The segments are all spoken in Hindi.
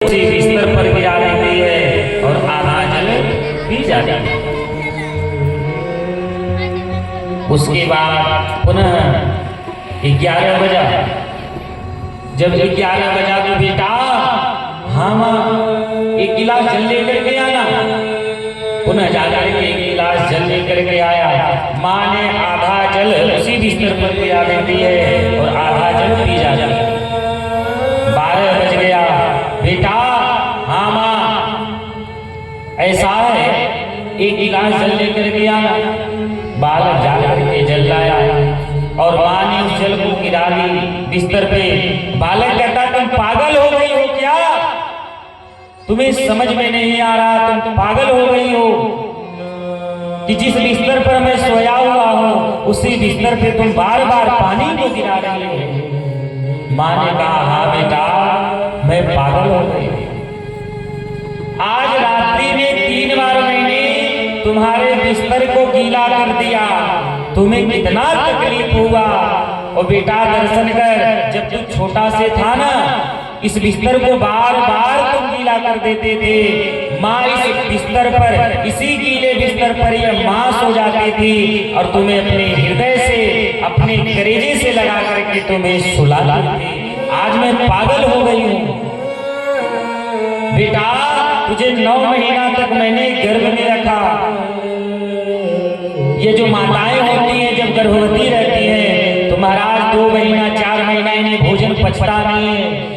उसी बिस्तर पर गिरा देती है और आधा जल पी जाती है। उसके बाद पुनः 11 बजा। जब 11 बजा तो बेटा हाँ माँ एक गिलास जल लेकर के आना। पुनः जाकर के एक गिलास जल लेकर के आया। माँ ने आधा जल उसी बिस्तर पर गिरा देती है और आधा जल पी जाती है। 12 बज गया। बेटा हाँ माँ ऐसा है एक गिलास जल लेकर के आना। बालक जाकर के जल लाया और माँ ने उस जल को गिरा दी बिस्तर पे। बालक कहता तुम पागल हो गई हो क्या? तुम्हें समझ में नहीं आ रहा, तुम पागल हो गई हो कि जिस बिस्तर पर मैं सोया हुआ हूँ उसी बिस्तर पे तुम बार बार पानी को गिरा रही हो। माँ ने कहा हाँ बेटा मैं पागल हो गई। आज रात्रि में 3 बार मैंने तुम्हारे बिस्तर को गीला कर दिया, तुम्हें कितना तकलीफ हुआ। और बेटा दर्शन कर, जब तू छोटा से था ना इस बिस्तर को बार बार तुम गीला कर देते थे। माँ इस बिस्तर पर, इसी गीले बिस्तर पर यह माँ सो जाती थी और तुम्हें अपने हृदय से, अपने कलेजे से लगा करके तुम्हें सुलाती थी। आज मैं पागल हो गई हूँ। बेटा तुझे 9 महीना तक मैंने गर्भ में रखा। ये जो माताएं होती हैं जब गर्भवती रहती हैं तो महाराज 2 महीना 4 महीना इन्हें भोजन पचता नहीं है।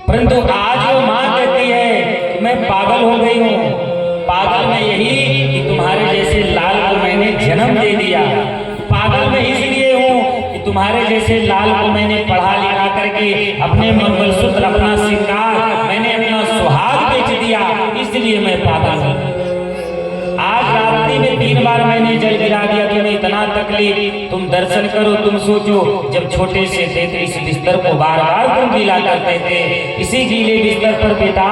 परंतु आज वो माँ कहती है मैं पागल हो गई हूँ। पागल में यही कि तुम्हारे जैसे लाल को मैंने जन्म दे दिया। पागल में इसलिए हूँ कि तुम्हारे जैसे लाल को मैंने पढ़ा लिखा करके अपने मंगलसूत्र, अपना श्रृंगार, मैंने अपना सुहाग बेच दिया, इसलिए मैं पागल हूँ। आज रात्रि में 3 बार मैंने जल गिरा दिया, तुम्हें इतना तकलीफ। तुम दर्शन करो, तुम सोचो जब छोटे से थे तो इस बिस्तर को बार बार तुम गीला करते थे। इसी गीले बिस्तर पर बेटा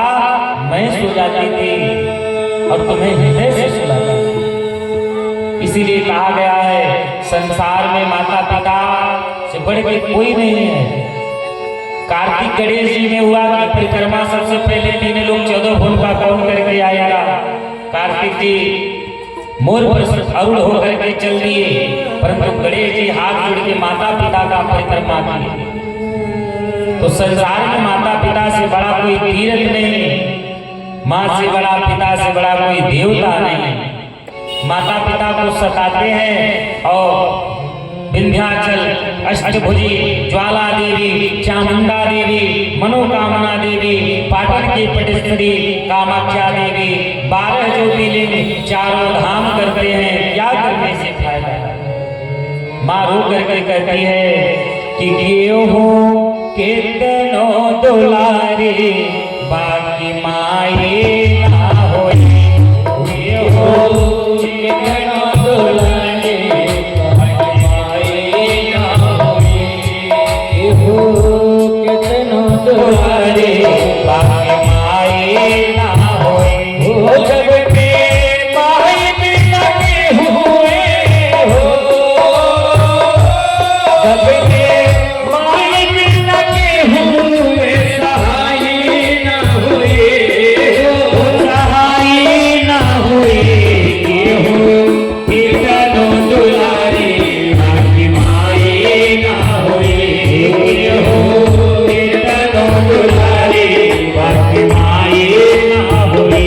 मैं सो जाती थी और तुम्हें हृदय से सुलाती थी। इसीलिए कहा गया है संसार में माता पिता से बढ़ के कोई नहीं है। कार्तिक गणेश जी में हुआ कि परिक्रमा सबसे पहले 3 लोग 14 फूल का कौन करके आएगा। कार्तिक जी मोर पर अरुण होकर के चल दिए, परंतु गणेश जी हाथ जोड़ के माता पिता का परिक्रमा किए। तो संसार में माता पिता से बड़ा कोई तीर्थ नहीं, माँ से बड़ा, पिता से बड़ा कोई देवता नहीं। माता पिता को सताते हैं और विंध्याचल, अष्टभुजी, ज्वाला देवी, चामुंडा देवी, मनोकामना देवी, पाटन की पटेश्वरी, कामाख्या देवी, 12 ज्योतिर्लिंग, चारों धाम करते हैं। क्या करने से फायदा? माँ रो करके कहती है कि गियो हो कितनो दुलारे बाकी माये ना होए। गियो हो कितनो दुलारे दुलारे बाकी माये ना होए। हो जग में माये बिना के हुए हो, जग में माये बिना के हुए सहाय ना हुए, सहाय ना हुए। हो कितनो दुलारे बाकी माये ना होए। हो दुलारे बाकी माये ना होए।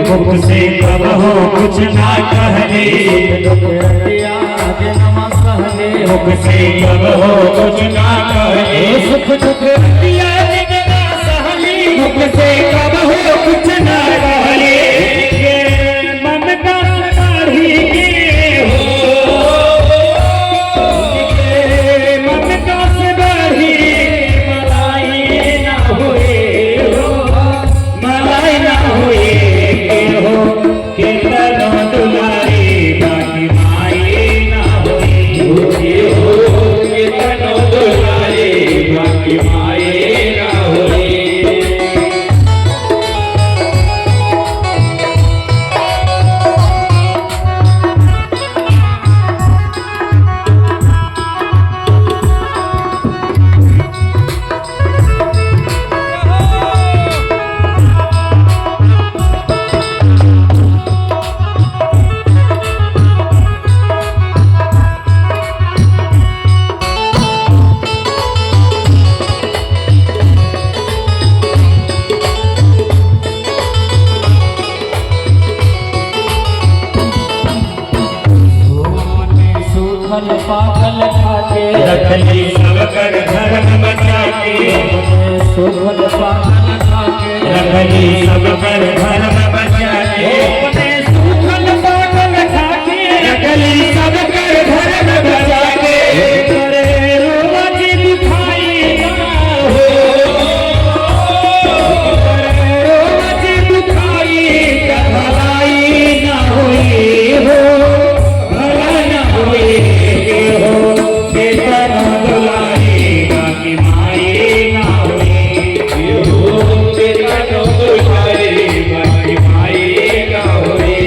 मुख से कब हो कुछ ना कहले। मुख से कब हो कुछ ना कहे, सुख दुख दिया जितना सहली, मुख से कब हो कुछ ना कहे, ममता से दाढ़ी के हो, ममता से दाढ़ी मलाई ना हुए हो, मलाई ना हुए हो, कितना दुलारी बाकी माई ना हुई हो, कितना दुलारी बाकी माई ना हुई। पागल खाके रखली सब कर धर्म बचा के, सुखल पागल खाके रखली सब कर धर्म बचा के, सुखल पागल खाके रखली सब कर धर्म बचा के, करे रोज दुखाई ना हो, करे रोज दुखाई का भलाई ना हुई हो, भला ना हुई हो, कितना दुलारी बाकी माई ना हुई हो, कितना दुलारी बाकी माई ना हुई।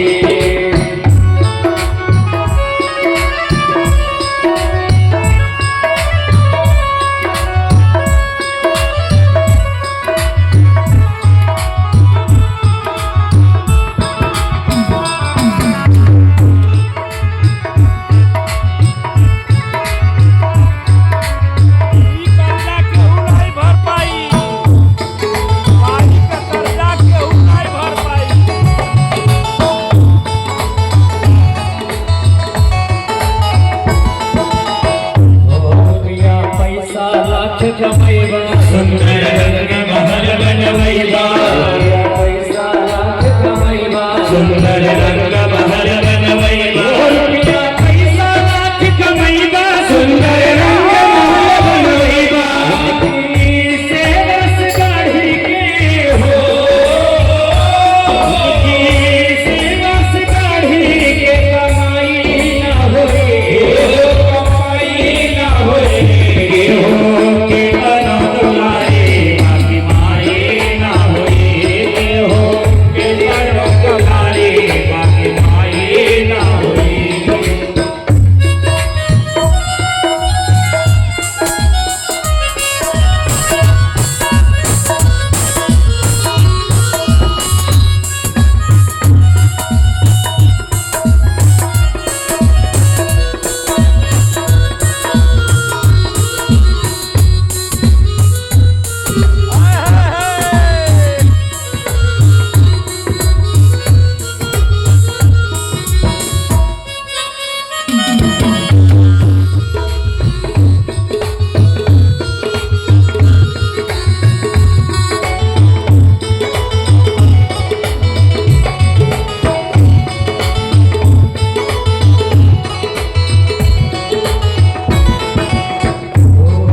सुंदर रंग महल बनवैबा, पैसा लाख कमैबा, सुंदर रंग महल बनवैबा, पैसा लाख कमैबा, सुंदर रंग महल बनवैबा, से रस गाढ़ी के हो, से रस गाढ़ी के कमाई ना होए, कमाई ना होए हो,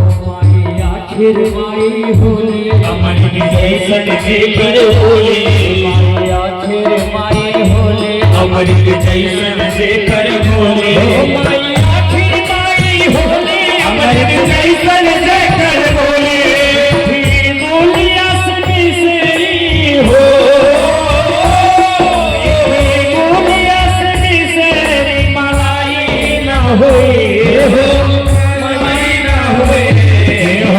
आखिर माई होली अमर जैसन जेकर होली, आखिर माई होली अमर जैसन जेकर होली, आखिर माई होली अमर जैसन जेकर होली, बोलिया से बिसरी हो, बोलिया से बिसरी मलाई ना हुई हो, मलाई ना हुई हो,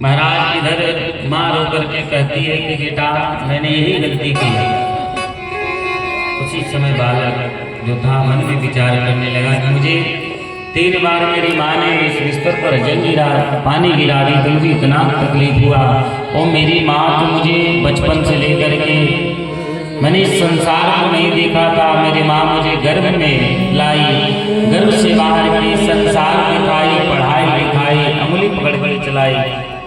महाराज इधर माँ रो करके कहती है कि बेटा मैंने यही गलती की है। उसी समय बालक जो था मन में विचार करने लगा कि मुझे 3 बार मेरी माँ ने इस बिस्तर पर जल गिरा, पानी गिरा दी तो मुझे इतना तकलीफ हुआ। और मेरी माँ तो मुझे बचपन से लेकर के मैंने इस संसार को नहीं देखा था। मेरी माँ मुझे गर्भ में लाई, गर्भ से बाहर की संसार दिखाई, पढ़ाई लिखाई, अंगुली पकड़ कर चलाई,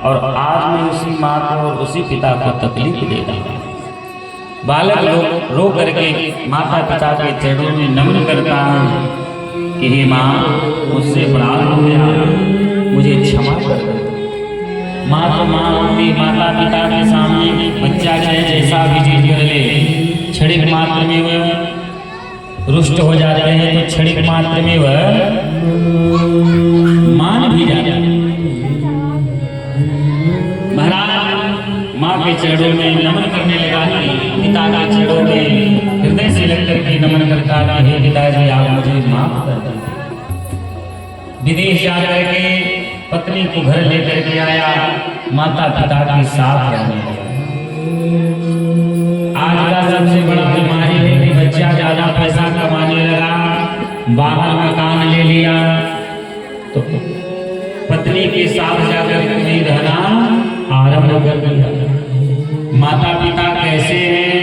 और आज मैं उसी माँ को और उसी पिता को तकलीफ दे रहा हूँ। बालक रो करके माता पिता के चरणों में नम्र करता हूँ कि हे माँ मुझसे अपराध हो गया, मुझे क्षमा कर दो। माँ तो माँ होती, माता पिता के सामने बच्चा चाहे जैसा भी चीज कर ले, क्षणिक मात्र में वह रुष्ट हो जाते हैं, तो क्षणिक मात्र में वह मान भी जाता है। महाराज माँ के चरणों में नमन करने लगा, पिता के चरणों में हृदय से लग करके नमन करता कि हे पिताजी आप मुझे माफ कर दें। विदेश जाकर के पत्नी को घर लेकर के आया, माता पिता के साथ रहने लगा। आज का सबसे बड़ा बीमारी है कि बच्चा ज्यादा पैसा कमाने लगा, बाहर मकान ले लिया, तो पत्नी के साथ जाकर के रहना आरंभ कर दिया। माता पिता कैसे हैं,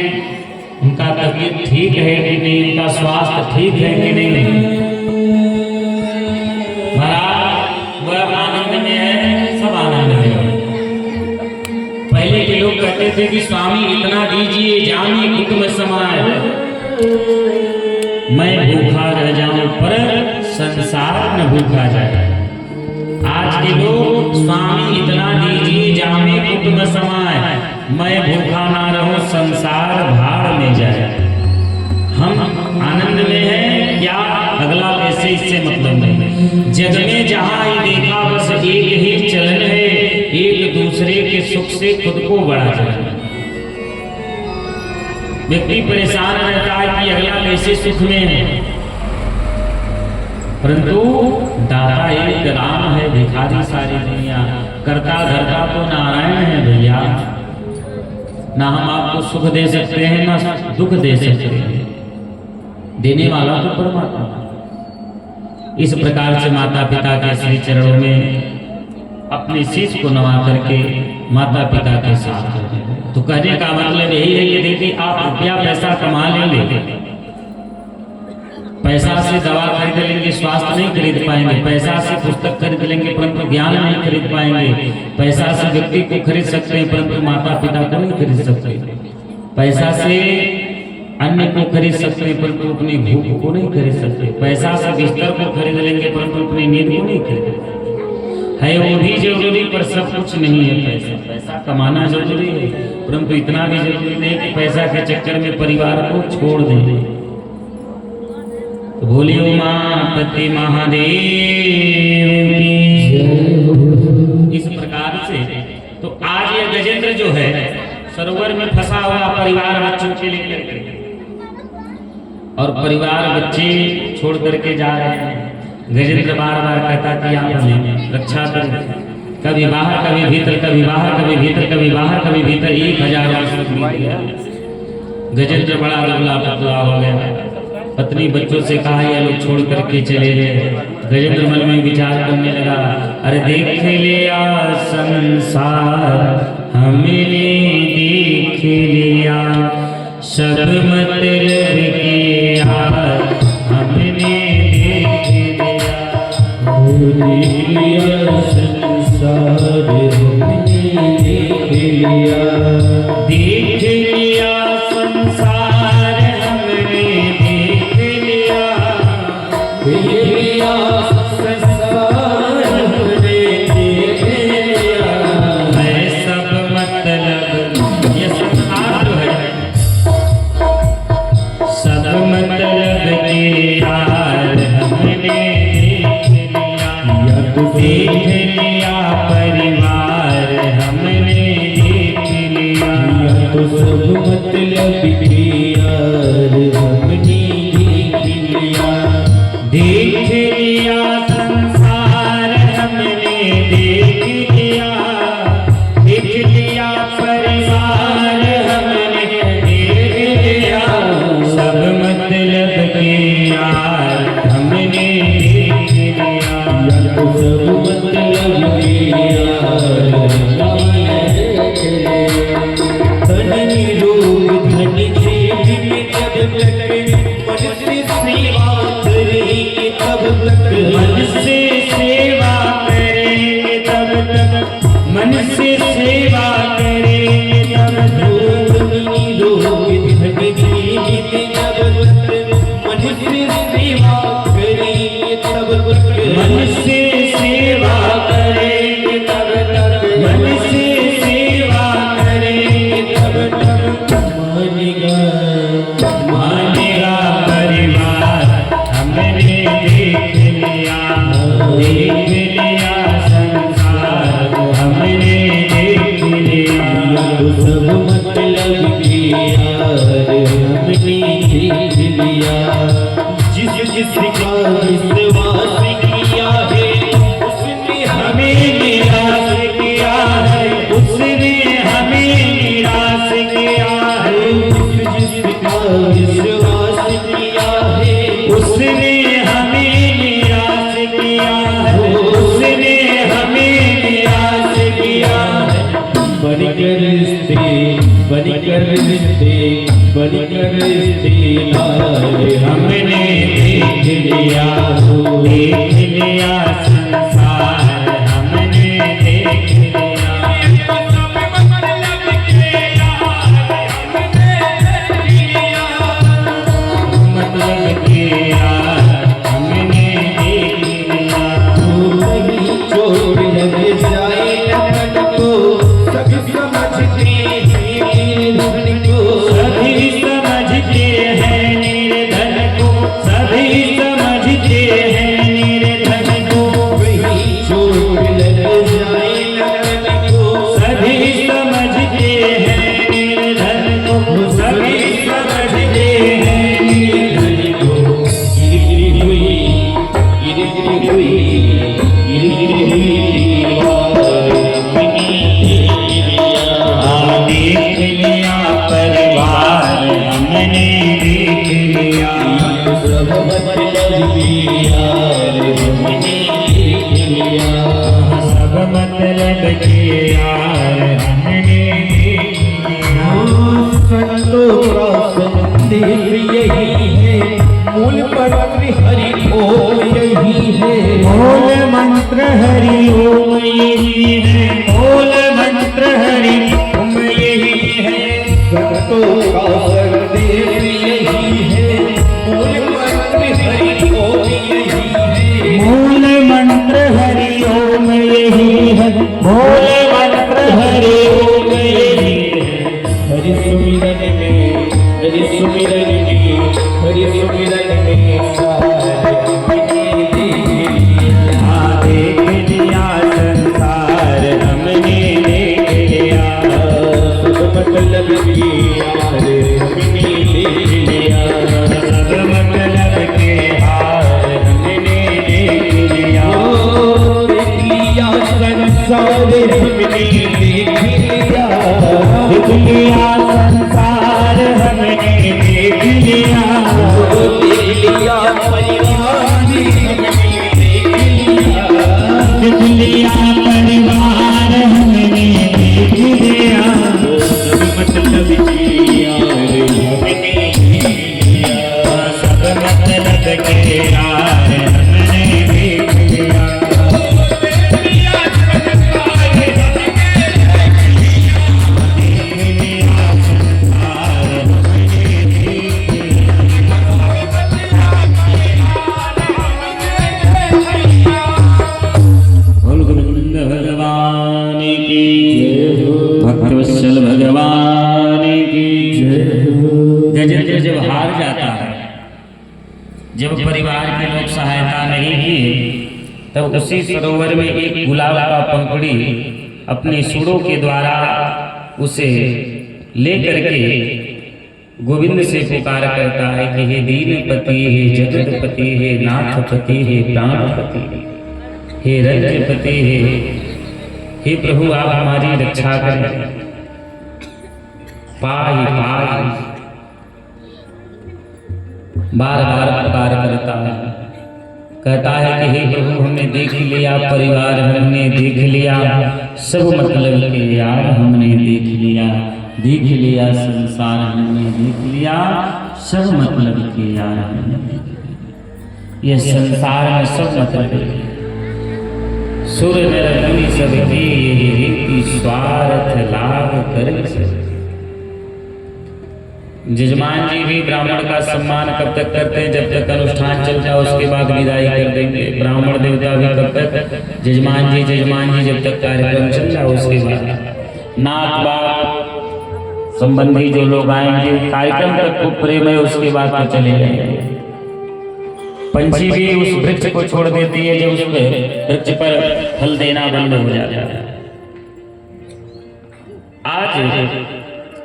उनका तबीयत ठीक है कि नहीं, उनका स्वास्थ्य ठीक है कि नहीं। वह आनंद में है, सब आनंद में है। पहले के लोग कहते थे कि स्वामी इतना दीजिए जामी घुट में समाए, मैं भूखा रह जाऊं पर संसार न भूखा जाए। आज के लोग स्वामी इतना दीजिए जामी घुट में समाए, मैं भूखा ना रहूं संसार भाड़ में जाए। हम आनंद में हैं क्या, अगला कैसे, इससे मतलब नहीं। जग में जहां ही देखा बस एक ही चलन है, एक दूसरे के सुख से खुद को बढ़ा जाए। व्यक्ति परेशान रहता है कि अगला कैसे सुख में है, परंतु दाता एक राम है, भिखारी सारी दुनिया, करता धरता तो नारायण है भैया। ना हम आपको सुख दे सकते हैं ना दुख दे सकते हैं, देने वाला तो परमात्मा। इस प्रकार से माता पिता के श्री चरणों में अपने शीश को नवा करके माता पिता के साथ। तो कहने का मतलब यही है कि देखिए आप रुपया पैसा कमा लेंगे, पैसा से दवा खरीद लेंगे, स्वास्थ्य नहीं खरीद पाएंगे, पैसा से पुस्तक खरीद लेंगे परंतु ज्ञान नहीं खरीद पाएंगे, पैसा से व्यक्ति को खरीद सकते हैं परंतु माता पिता को नहीं खरीद सकते, पैसा से अन्य को खरीद सकते हैं परंतु अपनी भूख को नहीं खरीद सकते, पैसा से बिस्तर को खरीद लेंगे परंतु अपनी नींद को नहीं खरीद है। वो भी जरूरी पर सब कुछ नहीं है। पैसा कमाना जरूरी है परंतु इतना भी जरूरी नहीं कि पैसा के चक्कर में परिवार को छोड़ दें। तो बोलियो मापति महादेव की। इस प्रकार से तो आज ये गजेंद्र जो है सरोवर में फंसा हुआ परिवार बच्चों के लिए, और परिवार बच्चे छोड़ करके जा रहे हैं। गजेंद्र बार बार कहता कि आप हमें रक्षा करें, कभी बाहर कभी भीतर, कभी बाहर कभी भीतर, कभी बाहर कभी भीतर। 1000 वर्ष बीत गया। गजेंद्र बड़ा दुबला पतला हो गया। पत्नी बच्चों से कहा ये लोग छोड़ करके चले गए। गजेंद्र मन में विचार करने लगा, अरे देख लिया संसार हमने देख लिया, सब मतलब के हाथ हमने देख लिया, संसार हमने देख लिया, देख लिया संसार हमने देख लिया, देख लिया संसार हमने देख लिया, है सब मतलब ये संसार है, सब मतलब के यार हमने देख लिया, से सेवा करेंगे तब मन से सेवा करेंगे तब तक मन से सेवा करेंगे तब तक मानेगा परिवार हमने देख लिया संसार हमने देख लिया सब मतलब की यार हमने देख लिया जिसका विश्वास किया है उसने हमें निराश किया है उसने हमें निराश किया है जिसका विश्वास किया है उसने हमें निराश किया है उसने हमें निराश किया है बनकर रिश्ते लाए हमने देख लिया संसार हमने देख लिया मतलब के यार हमने देख लिया कहीं चोट लग जाए लगन को सभी समझते हैं धन को सभी समझते हैं निर्धन को सभी समझते हैं निर्धन को कहीं चोट लग जाए लगन को सभी समझते हैं निर्धन को सभी समझते हैं निर्धन को गिरी हुई देख लिया परिवार हमने देख लिया सब मतलब की यार हमने देख लिया सब मतलब के यार हमने देख लिया संतों का संदेश यही है मूल मंत्र हरि ओम यही है मूल मंत्र हरि ओम यही है मूल मंत्र हरि ओम यही है संतों का संदेश यही है मूल मंत्र हरि ओम यही है मूल मंत्र हरि ओम यही है मूल मंत्र हरि ओम यही है हरि सुमिरन में हरि सुमिरन में हरि सुमिरन में देख लिया संसार हमने देख लिया सब मतलब की यार हमने देख लिया सब मतलब के हार हमने देख लिया देख लिया संसार हमने देख लिया देख लिया संसार हमने देख लिया देख लिया परिवार हमने देख लिया देख लिया परिवार हमने देख लिया सब मतलब की यार हमने देख लिया सब मतलब के यार हमने देख लिया भगवान की भक्तवत्सल भगवान की गजेंद्र जब हार जाता है जब परिवार के लोग सहायता नहीं किए तब उसी सरोवर में एक गुलाब का पंखुड़ी अपने सुरों के द्वारा उसे लेकर के गोविंद से पुकार करता है कि हे दीनपति हे जगतपति हे नाथपति हे प्राणपति हे रजपति हे प्रभु आप हमारी रक्षा करें पाहि पाहि बार बार पुकार करता है कहता है कि हे प्रभु हमने देख लिया परिवार हमने देख लिया सब मतलब के यार हमने देख लिया संसार हमने देख लिया सब मतलब के यार हमने देख लिया। ये संसार में सब मतलब है सुर नर मुनि सब की यही रीति स्वार्थ लाभ कर जजमान जी भी ब्राह्मण का सम्मान कब तक करते हैं? जब तक अनुष्ठान चलता है उसके बाद विदाई कर देंगे। ब्राह्मण देवता भी कब तक? जजमान जी जब तक कार्यक्रम चल रहा है उसके बाद नाक बाप संबंधी जो लोग आएंगे कार्यक्रम तक को प्रेम है, उसके बाद तो चले जाएंगे। पंछी भी उस वृक्ष को छोड़ देती है जब उस वृक्ष पर फल देना बंद हो जाता है। आज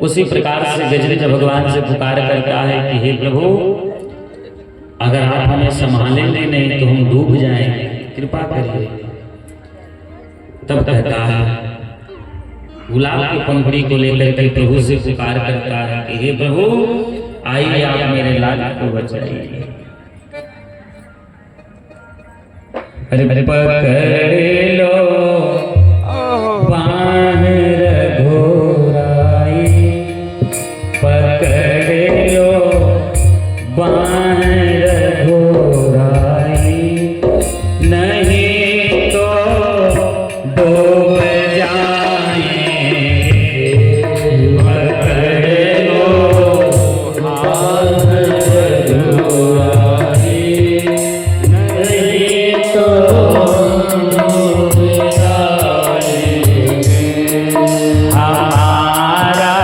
उसी प्रकार से गजनीज भगवान से पुकार करता है कि हे प्रभु, अगर आप हमें संभालेंगे नहीं तो हम डूब जाएंगे, कृपा करिए। तब कहता है, गुलाब की पंखुड़ी को लेकर के प्रभु से पुकार करता है कि हे प्रभु, आइए आप मेरे लाल को बचाइए। अरे पकड़ लो बाण रघुराई, पकड़ लो बाण रघुराई, नहीं तो डूब जाएंगे। पकड़ लो बाण रघुराई, नहीं तो हमारा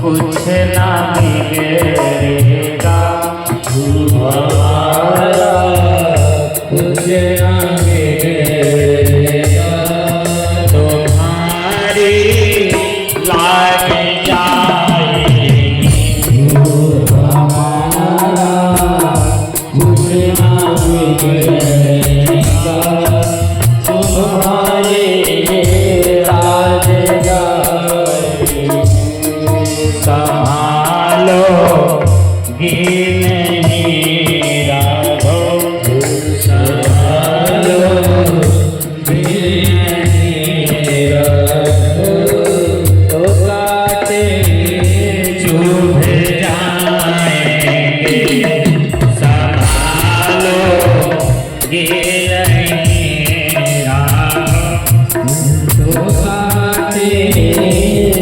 कुछ ना बिगड़ेगा, हमारा कुछ ना बिगड़ेगा, तुम्हारी लाग जाएगी, हमारा कुछ ना बिगड़ेगा, तुम्हारी लाग जाएगी। संभालो नहीं राघो, संभालो नहीं राघो, तो काटे चुभ जाएंगे। संभालो नहीं राघो, तो काटे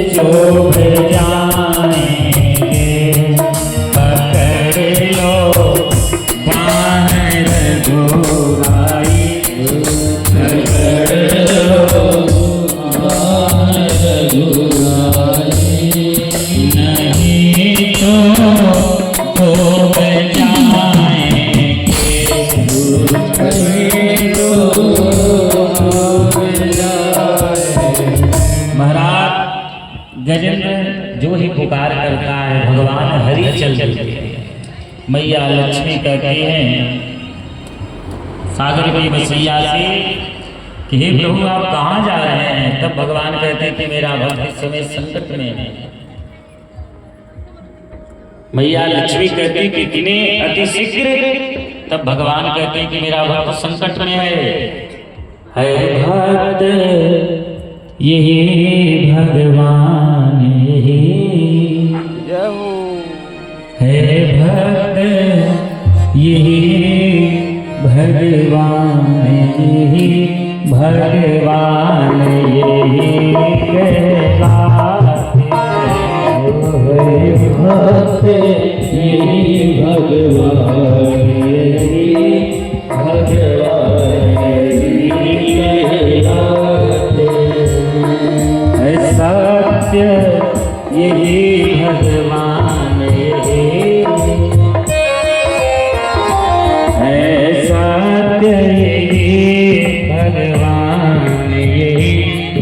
चुभ जाएंगे। गजेंद्र जो ही पुकार करता है भगवान हरि चल चलते हैं। मैया लक्ष्मी कहती हैं सागर की बसैया से कि हे प्रभु आप कहाँ जा रहे हैं? तब भगवान कहते हैं कि मेरा भक्त इस समय संकट में है। मैया लक्ष्मी कहती कि किन्हें अति शीघ्र, तब भगवान कहते हैं कि मेरा भक्त संकट में है भक्त यही भगवान है भक्त यही भगवान यही भगवान यही कहलाते भक्त यही भगवान यही भगवान यही कहलाते सत्य यही भगवान यही है, सत्य यही भगवान यही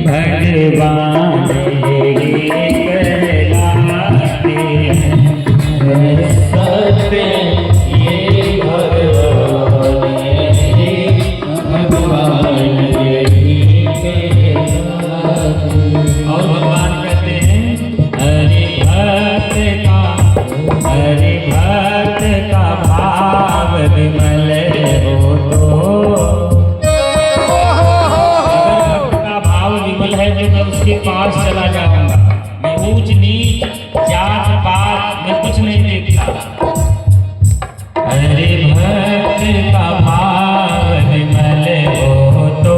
भगवान यही कहलाते हैं। सत्य यही भगवान यही भगवान यही कहलाते हैं। और भगवान कहते हैं हरि भक्त का भाव विमल हो तो, अगर भक्त का भाव विमल है तो मैं उसके पास चला जाऊंगा। मैं ऊंच नीच जात पात में कुछ नहीं देखता। हरि भक्त का भाव विमल हो तो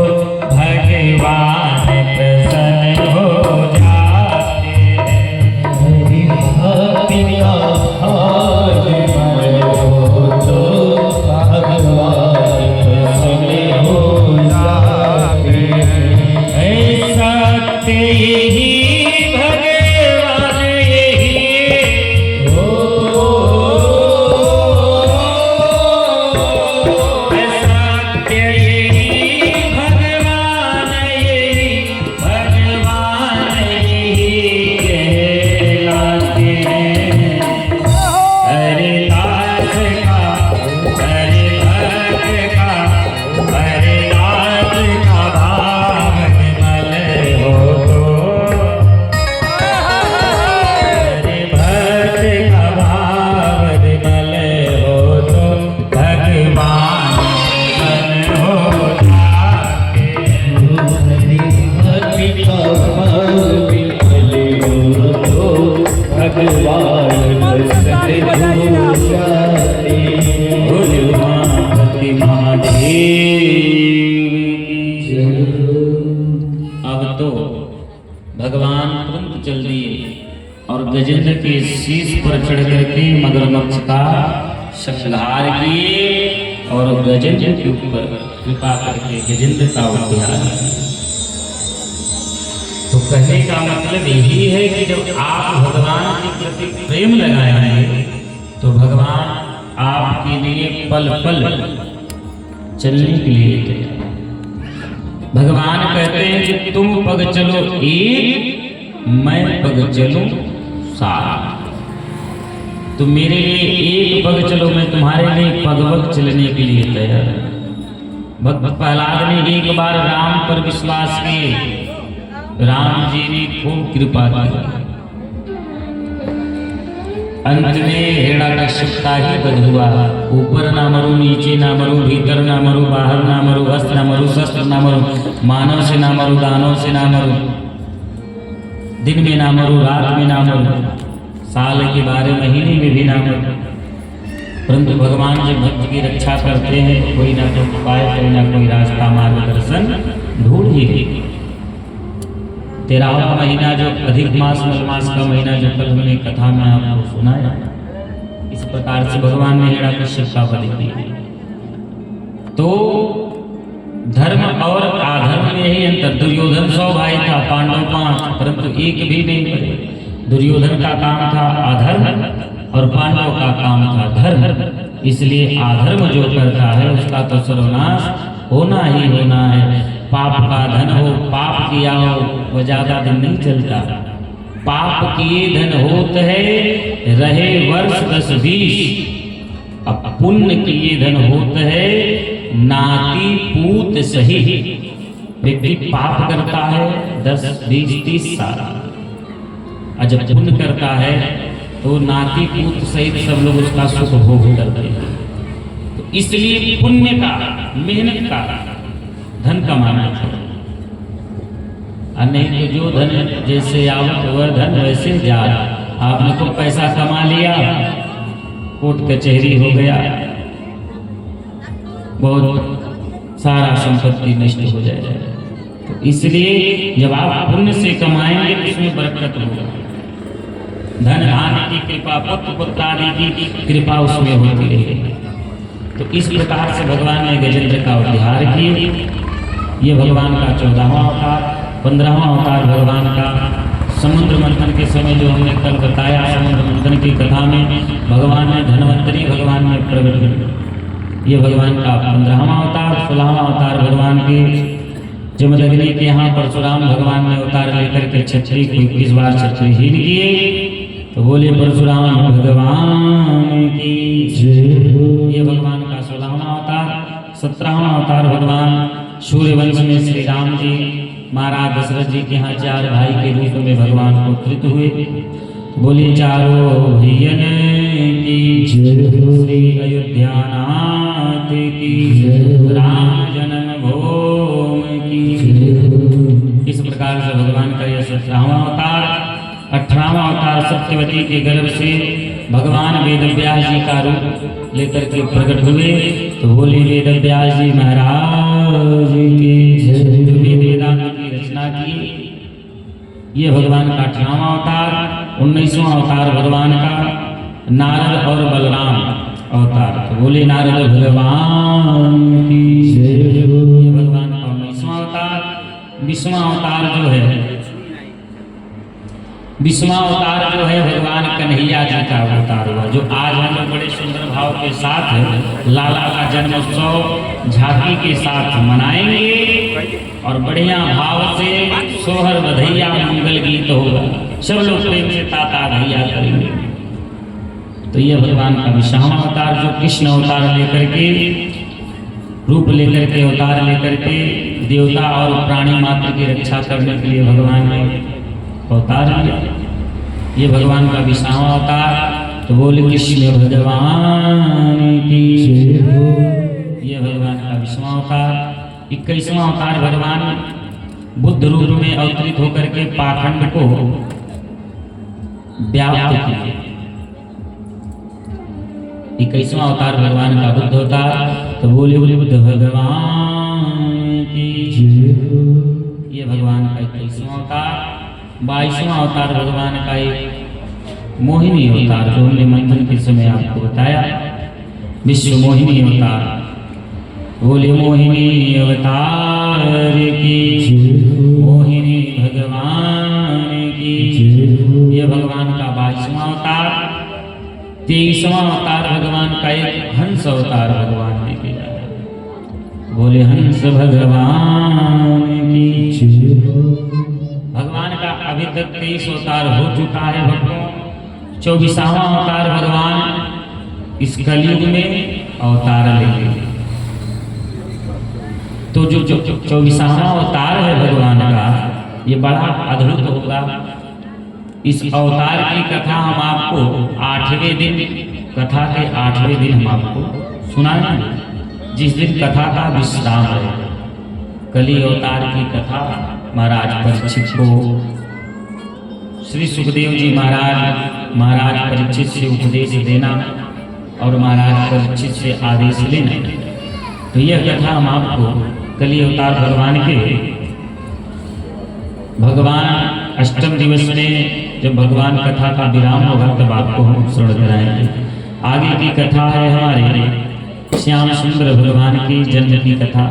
यही भगवान यही सत्य यही भगवान यही कहलाते हैं। हरे दास का हरे भक्त का हरे दास का भाव विमल हो तो हरे भक्त का भाव विमल हो तो भगवान मन हो जाते। हरि भक्ति का भाव विमल हो तो भगवान प्रसन्न हो जाते। बोलो माता महादेव की जय। अब तो भगवान तुरंत चल दिए और गजेंद्र के शीश पर चढ़ करके मगरमच्छ का संहार किए और गजेंद्र के ऊपर कृपा करके गजेंद्र का उद्धार। तो कहने का मतलब यही है कि जब आप भगवान के प्रति प्रेम लगाएंगे तो भगवान आपके लिए पल पल चलने के लिए तैयार। भगवान कहते हैं कि तुम पग चलो एक, मैं पग चलूं सात। तो मेरे लिए एक पग चलो, मैं तुम्हारे लिए पग पग चलने के लिए तैयार। भक्त प्रहलाद ने एक बार राम पर विश्वास किए, राम जी ने खूब कृपा की। अंत में हिरण्यकश्यप का ही वध हुआ। ऊपर ना मरू, नीचे ना मरू, भीतर ना मरू, बाहर ना मरू, वस्त्र ना मरू, शस्त्र ना मरू, मानव से ना मरू, दानव से ना मरू, दिन में ना मरू, रात में ना मरू, साल के 12 महीने में भी ना मरू। परंतु भगवान जब भक्त की रक्षा करते हैं तो कोई ना कोई उपाय, कोई ना कोई रास्ता, मार्गदर्शन ढूंढ ही लेते। 13वां महीना जो अधिक मास मलमास का महीना जो कल हमने कथा में आपको सुनाया, इस प्रकार से भगवान ने हिरण्यकश्यप का वध किया। तो धर्म और अधर्म में यही अंतर। दुर्योधन 100 भाई था, पांडव 5, परंतु एक भी नहीं मरे। दुर्योधन का काम था अधर्म और पांडव का काम था धर्म। इसलिए अधर्म जो करता है उसका तो सर्वनाश होना ही होना है। पाप का धन हो, पाप किया हो, वह ज्यादा दिन नहीं चलता। पाप किए धन होत है, रहे वर्ष 10-20। अब पुण्य किए धन होत है, नाती पूत सही। व्यक्ति पाप करता है 10, 20, 30 साल, और जब पुण्य करता है तो नाती पूत सहित सब लोग उसका सुख भोग करते हैं। तो इसलिए पुण्य का, मेहनत का धन कमाना चाहिए। और नहीं तो जो धन जैसे आवत वह धन वैसे जा। आपने तो पैसा कमा लिया, कोर्ट कचहरी हो गया, बहुत सारा संपत्ति नष्ट हो जाएगा। तो इसलिए जब आप पुण्य से कमाएंगे तो उसमें बरकत होगा। धन धान की कृपा, पुत्र पुत्रादि की कृपा उसमें होती रहेगी। तो इस प्रकार से भगवान ने गजेंद्र का उद्धार किए। ये भगवान का 14वां अवतार। 15वां अवतार भगवान का समुद्र मंथन के समय जो हमने कल बताया, समुद्र मंथन की कथा में भगवान ने धनवंतरी भगवान में प्रकट किया। ये भगवान का 15वां अवतार। 16वां अवतार भगवान के जमदग्नि के यहाँ परशुराम भगवान ने अवतार लेकर के क्षत्रिय को 21 बार क्षत्रियहीन किए। तो बोले परशुराम भगवान की जय। ये भगवान का 16वां अवतार। 17वां अवतार भगवान सूर्यवंश में श्री राम जी महाराज दशरथ जी के यहाँ 4 भाई के रूप में भगवान अवतरित हुए। बोले चारों भैयन की जय, श्री अयोध्यानाथ की जय, राम जन्मभूमि की जय। इस प्रकार से भगवान का यह 17वां अवतार। 18वां अवतार सत्यवती के गर्भ से भगवान वेदव्यास जी का रूप लेकर के प्रकट हुए। तो बोले वेदव्यास जी महाराज की जय, वेदांत की रचना की। ये भगवान का 18वां अवतार। 19वां अवतार भगवान का नारद और बलराम अवतार। तो बोले नारद भगवान की जय। ये भगवान का 19वां अवतार। 20वां अवतार जो है 20वां अवतार जो है भगवान कन्हैया जी का अवतार हुआ, जो आज हम लोग बड़े सुंदर भाव के साथ लाला का जन्मोत्सव झांकी के साथ मनाएंगे और बढ़िया भाव से सोहर बधैया मंगल गीत होगा, सब लोग प्रेम से ताता भैया करेंगे। तो ये भगवान का 20वां अवतार जो कृष्ण अवतार लेकर के रूप लेकर के अवतार लेकर के देवता और प्राणी मात्र की रक्षा करने के लिए भगवान ने अवतार लिया। ये भगवान का 20वां अवतार। तो बोले कृष्ण भगवान की ये भगवान का 20वां अवतार। 21वां अवतार भगवान बुद्ध रूप में अवतरित होकर के पाखंड को व्याप्त किए। 21वां अवतार भगवान का बुद्ध अवतार। तो बोले बुद्ध भगवान की ये भगवान का 21वां अवतार। 22वां अवतार भगवान का एक मोहिनी अवतार, जो हमने मंथन के समय आपको बताया, विश्व मोहिनी अवतार। बोले मोहिनी अवतार की मोहिनी भगवान की ये भगवान का 22वां अवतार। 23वां अवतार भगवान का एक हंस अवतार भगवान ने किया। बोले हंस भगवान की भगवान का अभी तक 23 अवतार हो चुका है भक्तों। 24वां अवतार भगवान इस कलयुग में अवतार लेंगे। तो जो 24वां अवतार है भगवान का, ये बड़ा अद्भुत होगा। इस अवतार की कथा हम आपको 8वें दिन, कथा के 8वें दिन हम आपको सुनाएंगे, जिस दिन कथा का विश्राम है। कली अवतार की कथा महाराज परीक्षित को श्री सुखदेव जी महाराज परीक्षित से उपदेश देना और महाराज परीक्षित से आदेश लेना। तो यह कथा हम आपको कली अवतार भगवान अष्टम दिवस में जब भगवान कथा का विराम होगा तब आपको हम श्रवण कराएंगे। आगे की कथा है हमारे श्याम सुंदर भगवान की जन्म की कथा।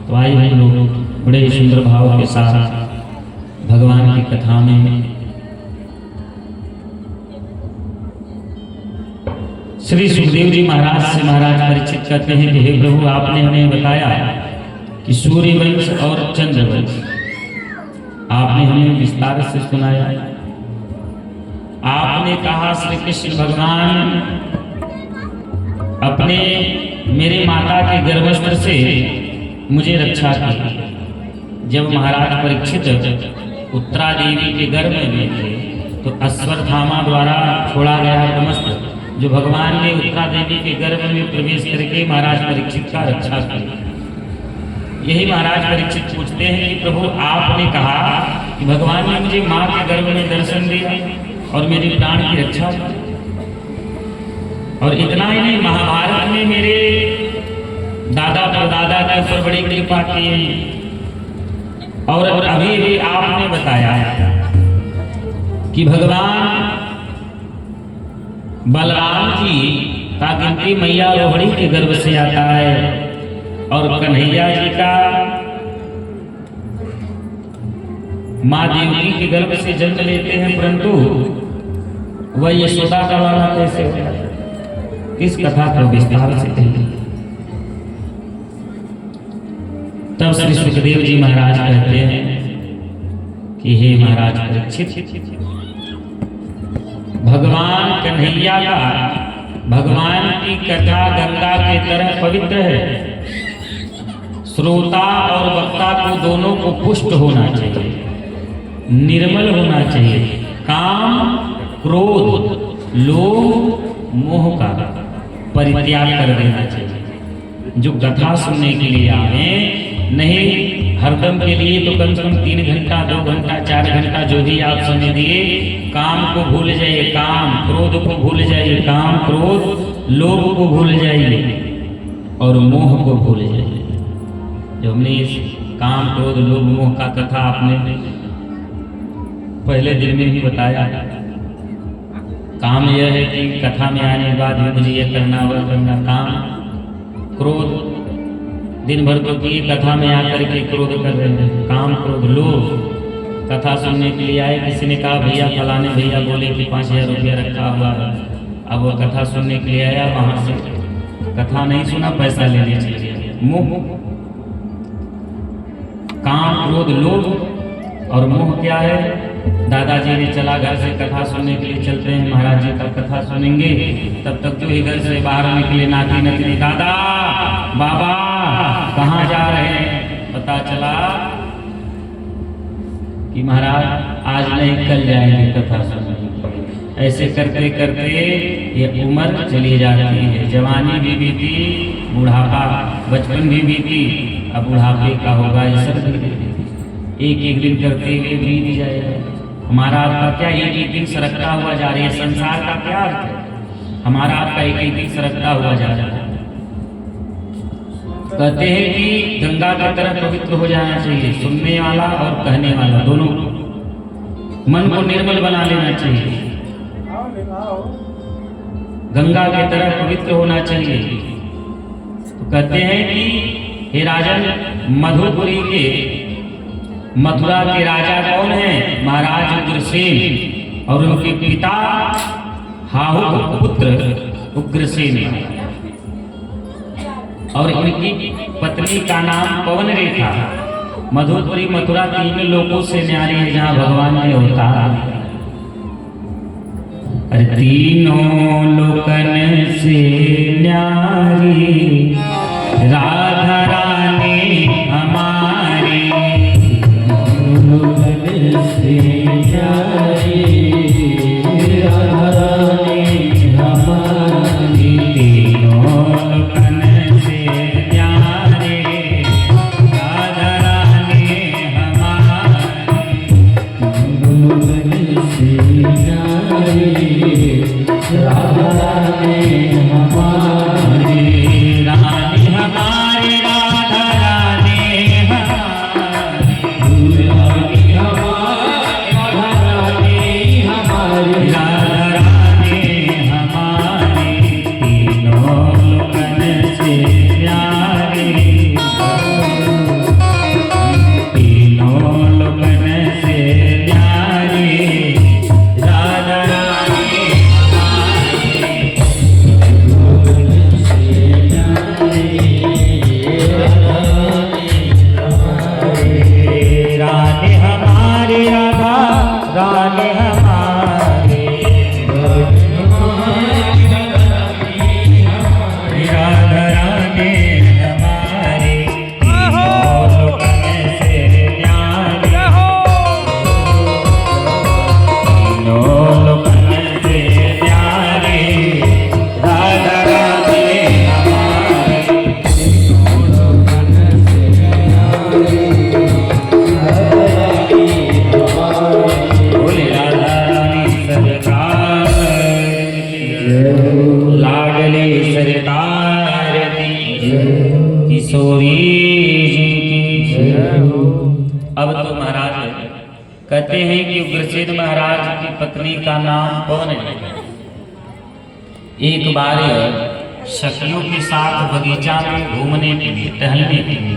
तो आइए हम लोग बड़े सुंदर भाव के साथ भगवान की कथा में श्री सुखदेव जी महाराज से महाराज परीक्षित करते हैं कि हे प्रभु, आपने हमें बताया कि सूर्य वंश और चंद्र वंश आपने हमें विस्तार से सुनाया। आपने कहा श्री कृष्ण भगवान अपने मेरे माता के गर्भस्त्र से मुझे रक्षा की। जब महाराज परीक्षित उत्तरा देवी के गर्भ में थे तो अश्वत्थामा द्वारा छोड़ा गया ब्रह्मास्त्र, जो भगवान ने उत्तरा देवी के गर्भ में प्रवेश करके महाराज परीक्षित का रक्षा की। यही महाराज परीक्षित पूछते हैं कि प्रभु, आपने कहा कि भगवान ने मुझे माँ के गर्भ में दर्शन दिया और मेरे प्राण की रक्षा की, और इतना ही नहीं, महाभारत में मेरे दादा परदादा के ऊपर बड़ी कृपा की है। और अभी भी आपने बताया कि भगवान बलराम जी का गिनती मैया रोहिणी के गर्भ से आता है और कन्हैया जी का माँ देवकी के गर्भ से जन्म लेते हैं, परंतु वह यशोदा का लाला कैसे होता है? इस कथा को विस्तार से कहिए। तब श्री सुखदेव जी महाराज कहते हैं कि हे महाराज परीक्षित, भगवान कन्हैया का भगवान की कथा गंगा के तरह पवित्र है। श्रोता और वक्ता को दोनों को पुष्ट होना चाहिए, निर्मल होना चाहिए। काम, क्रोध, लोभ, मोह का परित्याग कर देना चाहिए। जो कथा सुनने के लिए आवे, नहीं हरदम के लिए तो कम से कम 3 घंटा, 2 घंटा, 4 घंटा जो भी आप समय दिए, काम को भूल जाइए, काम क्रोध को भूल जाइए, काम क्रोध लोभ को भूल जाइए और मोह को भूल जाइए। जो हमने इस काम क्रोध लोभ मोह का कथा आपने पहले दिन में भी बताया। काम यह है कि कथा में आने के बाद भी मुझे यह करना वह करना। काम क्रोध दिन भर तो किए, कथा में आकर के क्रोध कर रहे हैं। काम क्रोध लोभ, कथा सुनने के लिए आए। किसी ने कहा भैया फलाने भैया बोले कि 5000 रुपया रखा हुआ है। अब वो कथा सुनने के लिए आया, वहाँ से कथा नहीं सुना, पैसा लेने चले। मोह, काम, क्रोध, लोभ और मोह क्या है? दादाजी ने चला घर से कथा सुनने के लिए चलते हैं, महाराज जी का कथा सुनेंगे। तब तक जो ही घर से बाहर निकले नाती नतनी, दादा बाबा कहाँ जा रहे हैं? पता चला कि महाराज आज नहीं कल जाएंगे कथा सुनने। ऐसे करते करते ये उम्र चली जाती है, जवानी भी बीती, बुढ़ापा, बचपन भी बीती, अब बुढ़ापे का होगा ये सब एक एक दिन करते हुए बीत जाएगा। हमारा आपका क्या एक एक दिन सरकता हुआ जा रही है? संसार का क्या अर्थ है? हमारा आपका एक एक दिन सरकता हुआ जा रहा है। कहते हैं कि गंगा की तरह पवित्र हो जाना चाहिए, सुनने वाला और कहने वाला दोनों। मन को निर्मल बना लेना चाहिए, गंगा की तरह पवित्र होना चाहिए। तो कहते हैं कि हे राजन, मधुपुरी के मथुरा के राजा कौन है? महाराज उग्रसेन, और उनके पिता हाहु का पुत्र उग्रसेन, और इनकी पत्नी का नाम पवन रेखा। मधुपुरी मथुरा 3 लोकों से न्यारी है, जहाँ भगवान ने होता। अरे तीनों लोकन से न्यारी राधा रानी हमारी, से न्यारी राधा रानी हमारी, तीनों लोकन से न्यारी राधा रानी हमारी, से न्यारी राधा रानी हमारी, रानी हमारी राधा रानी हमारी, राधा रानी हमारी, तीनों लोकन से प्यारी, तीनों लोकन से प्यारी राधा रानी हमारी, रानी हमारी राधा रानी हमारी, राधा रानी हमारी, तीनों लोकन से न्यारी, तीनों लोकन से न्यारी राधा रानी हमारी, तीनों लोकन से न्यारी बोले राधा रानी सरकार लाडली सरकार की, किशोरी जी की। अब तो महाराज कहते हैं कि उग्रसेन महाराज की पत्नी का नाम पवन है। एक बार सखियों के साथ बगीचा में घूमने के लिए, टहलने के लिए,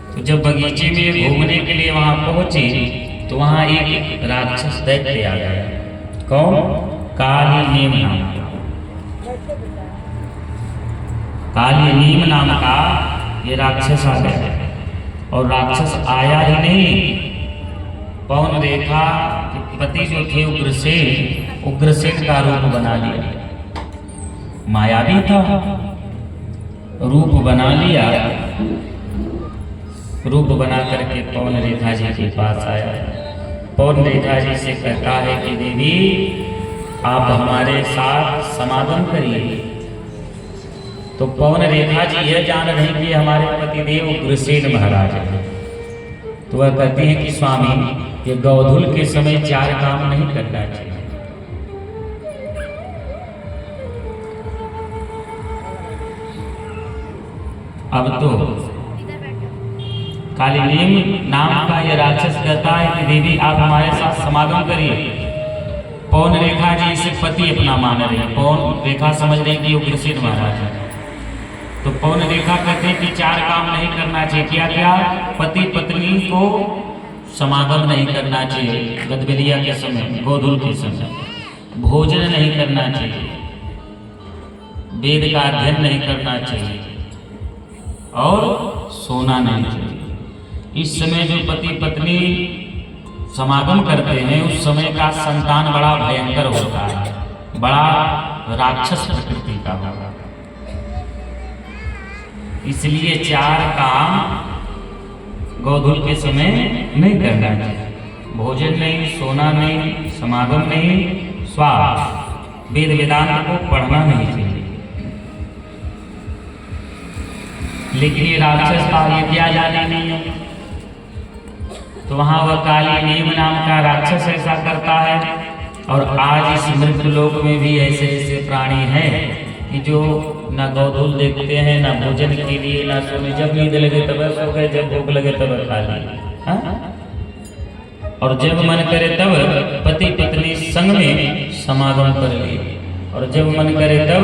तो जब बगीचे में घूमने के लिए वहां पहुंचे तो वहां एक राक्षस दैत्य आ गया। कौन? काली नीम नाम का, काली नीम नाम का ये राक्षस आ गया। और राक्षस आया ही नहीं, पवन रेखा के पति जो थे उग्रसेन, उग्रसेन का रूप बना लिया। मायावी था, रूप बना लिया। रूप बना करके पवन रेखा जी के पास आया। पवन रेखा जी से कहता है कि देवी आप हमारे साथ समागम करिए। तो पवन रेखा जी यह जान रहे कि हमारे पतिदेव उग्रसेन महाराज हैं। तो वह कहती है कि स्वामी ये गौधुल के समय 4 काम नहीं करना चाहिए। अब तो काली नीम नाम का यह राक्षस कहता है कि देवी आप हमारे साथ समागम करिए। पवन रेखा जी इसे पति अपना मान रहे हैं। पवन रेखा समझ रही कि उग्रसेन महाराज है। तो पवन रेखा कहते हैं कि 4 काम नहीं करना चाहिए। क्या क्या? पति पत्नी को समागम नहीं करना चाहिए, गदबेलिया के समय, गोधूल के समय भोजन नहीं करना चाहिए, वेद का अध्ययन नहीं करना चाहिए और सोना नहीं चाहिए। इस समय जो पति पत्नी समागम करते हैं उस समय का संतान बड़ा भयंकर होता है, बड़ा राक्षस प्रकृति का होगा। इसलिए 4 काम गोधूल के समय नहीं करना चाहिए, भोजन नहीं, सोना नहीं, समागम नहीं, स्वास्थ्य, वेद वेदांत को पढ़ना नहीं चाहिए। लेकिन ये राक्षस का ये क्या जाने नहीं है, तो वहां वह काली नीम नाम का राक्षस ऐसा करता है। और आज इस मृत्यु लोक में भी ऐसे ऐसे प्राणी हैं कि जो ना गोधूल देखते हैं, ना भोजन के लिए, ना सोने, जब नींद लगे तब सो गए, जब भूख लगे तब खा लिए, और जब मन करे तब पति पत्नी संग में समागम कर लिए, और जब मन करे तब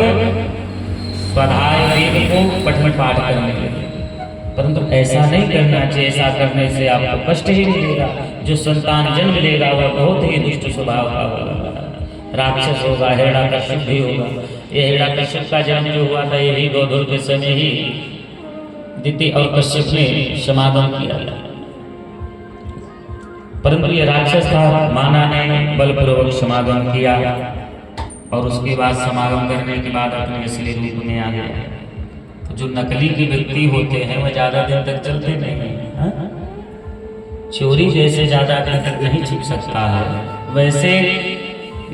स्वाध्याय वेद को पठन पाठ करने लगे। परंतु ऐसा नहीं करना चाहिए, ऐसा करने से आपको कष्ट ही मिलेगा। जो संतान जन्म लेगा वह बहुत ही दुष्ट स्वभाव का होगा, राक्षस होगा, हिरण्यकश्यप भी होगा। ये हिरण्यकश्यप का जन्म जो हुआ था ये भी गोधूल के समय ही दिति और कश्यप ने समागम किया, परंतु ये राक्षस था, माना नहीं, बलपूर्वक समागम किया और उसके बाद समागम करने के बाद अपने असली रूप में आ गया। तो जो नकली के व्यक्ति होते हैं वह ज्यादा दिन तक चलते नहीं हैं। चोरी जैसे ज्यादा दिन तक नहीं छिप सकता है, वैसे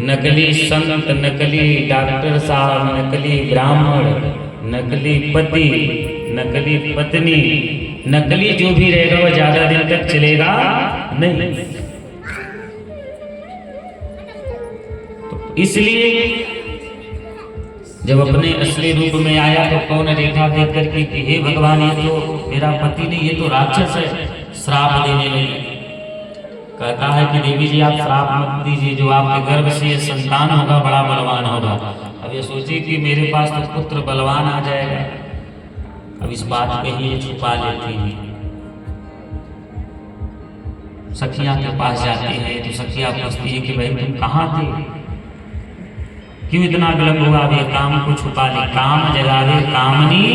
नकली संत, नकली डॉक्टर साहब, नकली ब्राह्मण, नकली पति, नकली पत्नी, नकली जो भी रहेगा वह ज्यादा दिन तक चलेगा नहीं। तो इसलिए जब अपने असली रूप में आया तो कौन रेखा देख करके कि हे भगवान, ये तो मेरा पति नहीं, ये तो राक्षस है, श्राप देने लगी। कहता है कि देवी जी आप श्राप मत दीजिए, जो आपके गर्भ से ये संतान होगा बड़ा बलवान होगा। अब ये सोचिए कि मेरे पास तो पुत्र बलवान आ जाएगा, अब इस बात पे ही ये छुपा लेती है। सखिया के पास जाती है तो सखिया पूछती है कि भाई तुम कहाँ थे, क्यों इतना विलंब हुआ? अब ये काम को छुपा ले। काम जगावे कामनी,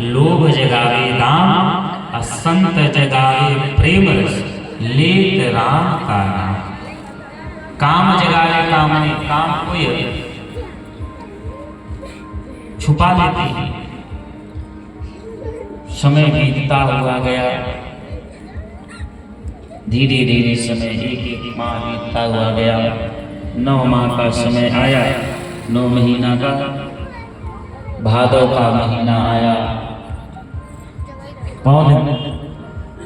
लोभ जगावे दाम, असंत जगावे प्रेम रस, लेत राम का नाम। काम जगावे कामनी, काम को ये छुपा लेती है। समय बीतता हुआ गया, धीरे धीरे समय एक माह बीतता हुआ गया। 9 माह का समय आया, 9 महीना का, भादव का महीना आया। पवन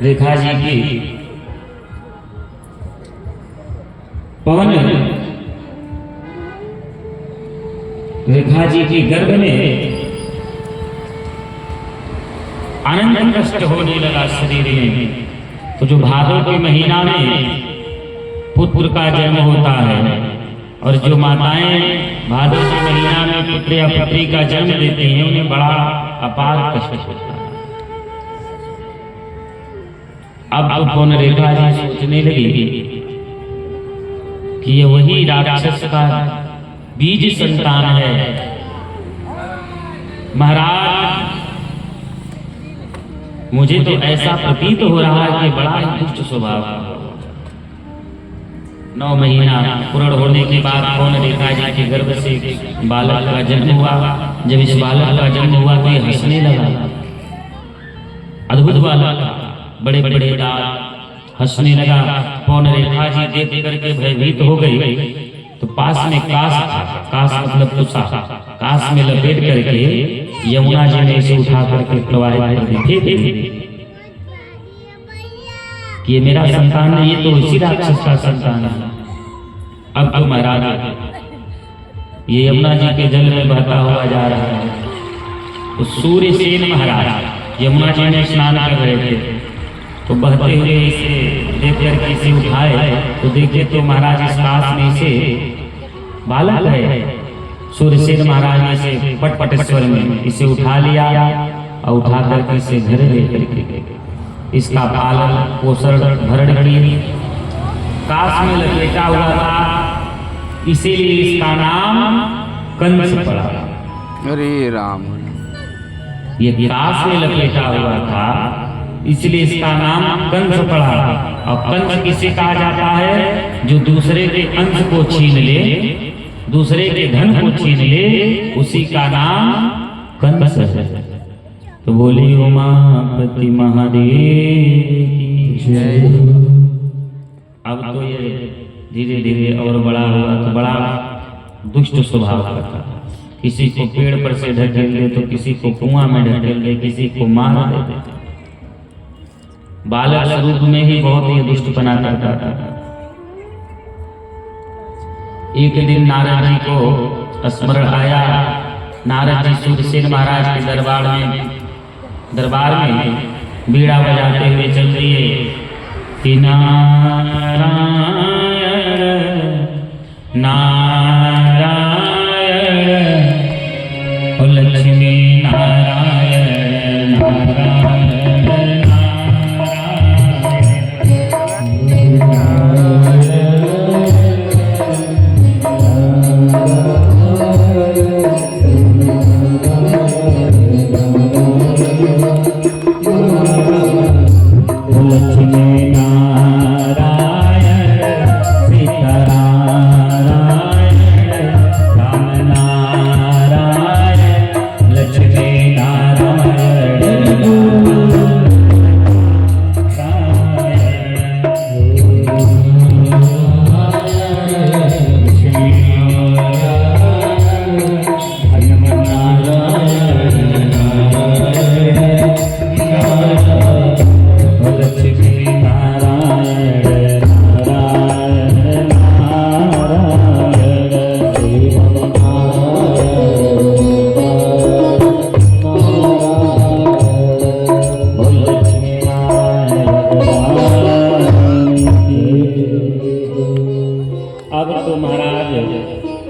रेखा जी की पवन रेखा जी की गर्भ में अनंत कष्ट होने लगा शरीर में। तो जो भादव के महीना में पुत्र का जन्म होता है और जो माताएं भादव के महीना में पुत्र या पुत्री का जन्म देती हैं उन्हें बड़ा अपार कष्ट होता है। अब पवन रेखा जी सोचने लगी कि ये वही राक्षस का बीज संतान है। महाराज मुझे तो ऐसा प्रतीत हो रहा है कि बड़ा ही दुष्ट स्वभाव। 9 महीना पूर्ण होने के बाद पवन रेखा जी के गर्भ से बालक का जन्म हुआ। जब इस बालक का जन्म हुआ तो ये हंसने लगा। अद्भुत बालक, बड़े बड़े दांत, हंसने लगा। पवन रेखा जी देख करके भयभीत हो गई। तो पास में कास था, कास मतलब तुषा, कास में लपेट करके यमुना जी ने इसे उठा करके प्रवाहित कर दी कि ये मेरा संतान है, ये तो इसी राक्षस का संतान है। अब तो महाराज ये यमुना जी के जल में बहता हुआ जा रहा है। तो सूर्यसेन महाराज यमुना जी में स्नान कर रहे थे, तो बहते हुए इसे देख करके इसे उठाए तो देखे तो महाराज इस कास में इसे बालक है। सूर्यसेन महाराज ने इसे पटपटेश्वर में इसे उठा लिया और उठा करके इसे घर ले करके इसका पालन पोषण भरण किए, काश में लपेटा हुआ था, इसीलिए इसका नाम कंस पड़ा। हरे राम। ये काश में लपेटा हुआ था, इसलिए इसका नाम कंस पड़ा। और कंस किसे कहा जाता है? जो दूसरे के अंश को छीन ले, दूसरे के धन को छीन ले, उसी का नाम कंस है। तो बोली उमापति महादेव की जय। अब तो ये धीरे धीरे और बड़ा हुआ तो बड़ा दुष्ट स्वभाव का था। किसी को पेड़ पर से ढकेल दे तो किसी को कुआं में ढकेल दे, किसी को मार दे। बालक स्वरूप में ही बहुत ही दुष्टपना करता था। एक दिन नारद जी को स्मरण आया। नारद जी सूर्यसेन महाराज के दरबार में बीड़ा बजाते हुए चल दिए कि नारायण नारायण ओ लक्ष्मी नारायण नारायण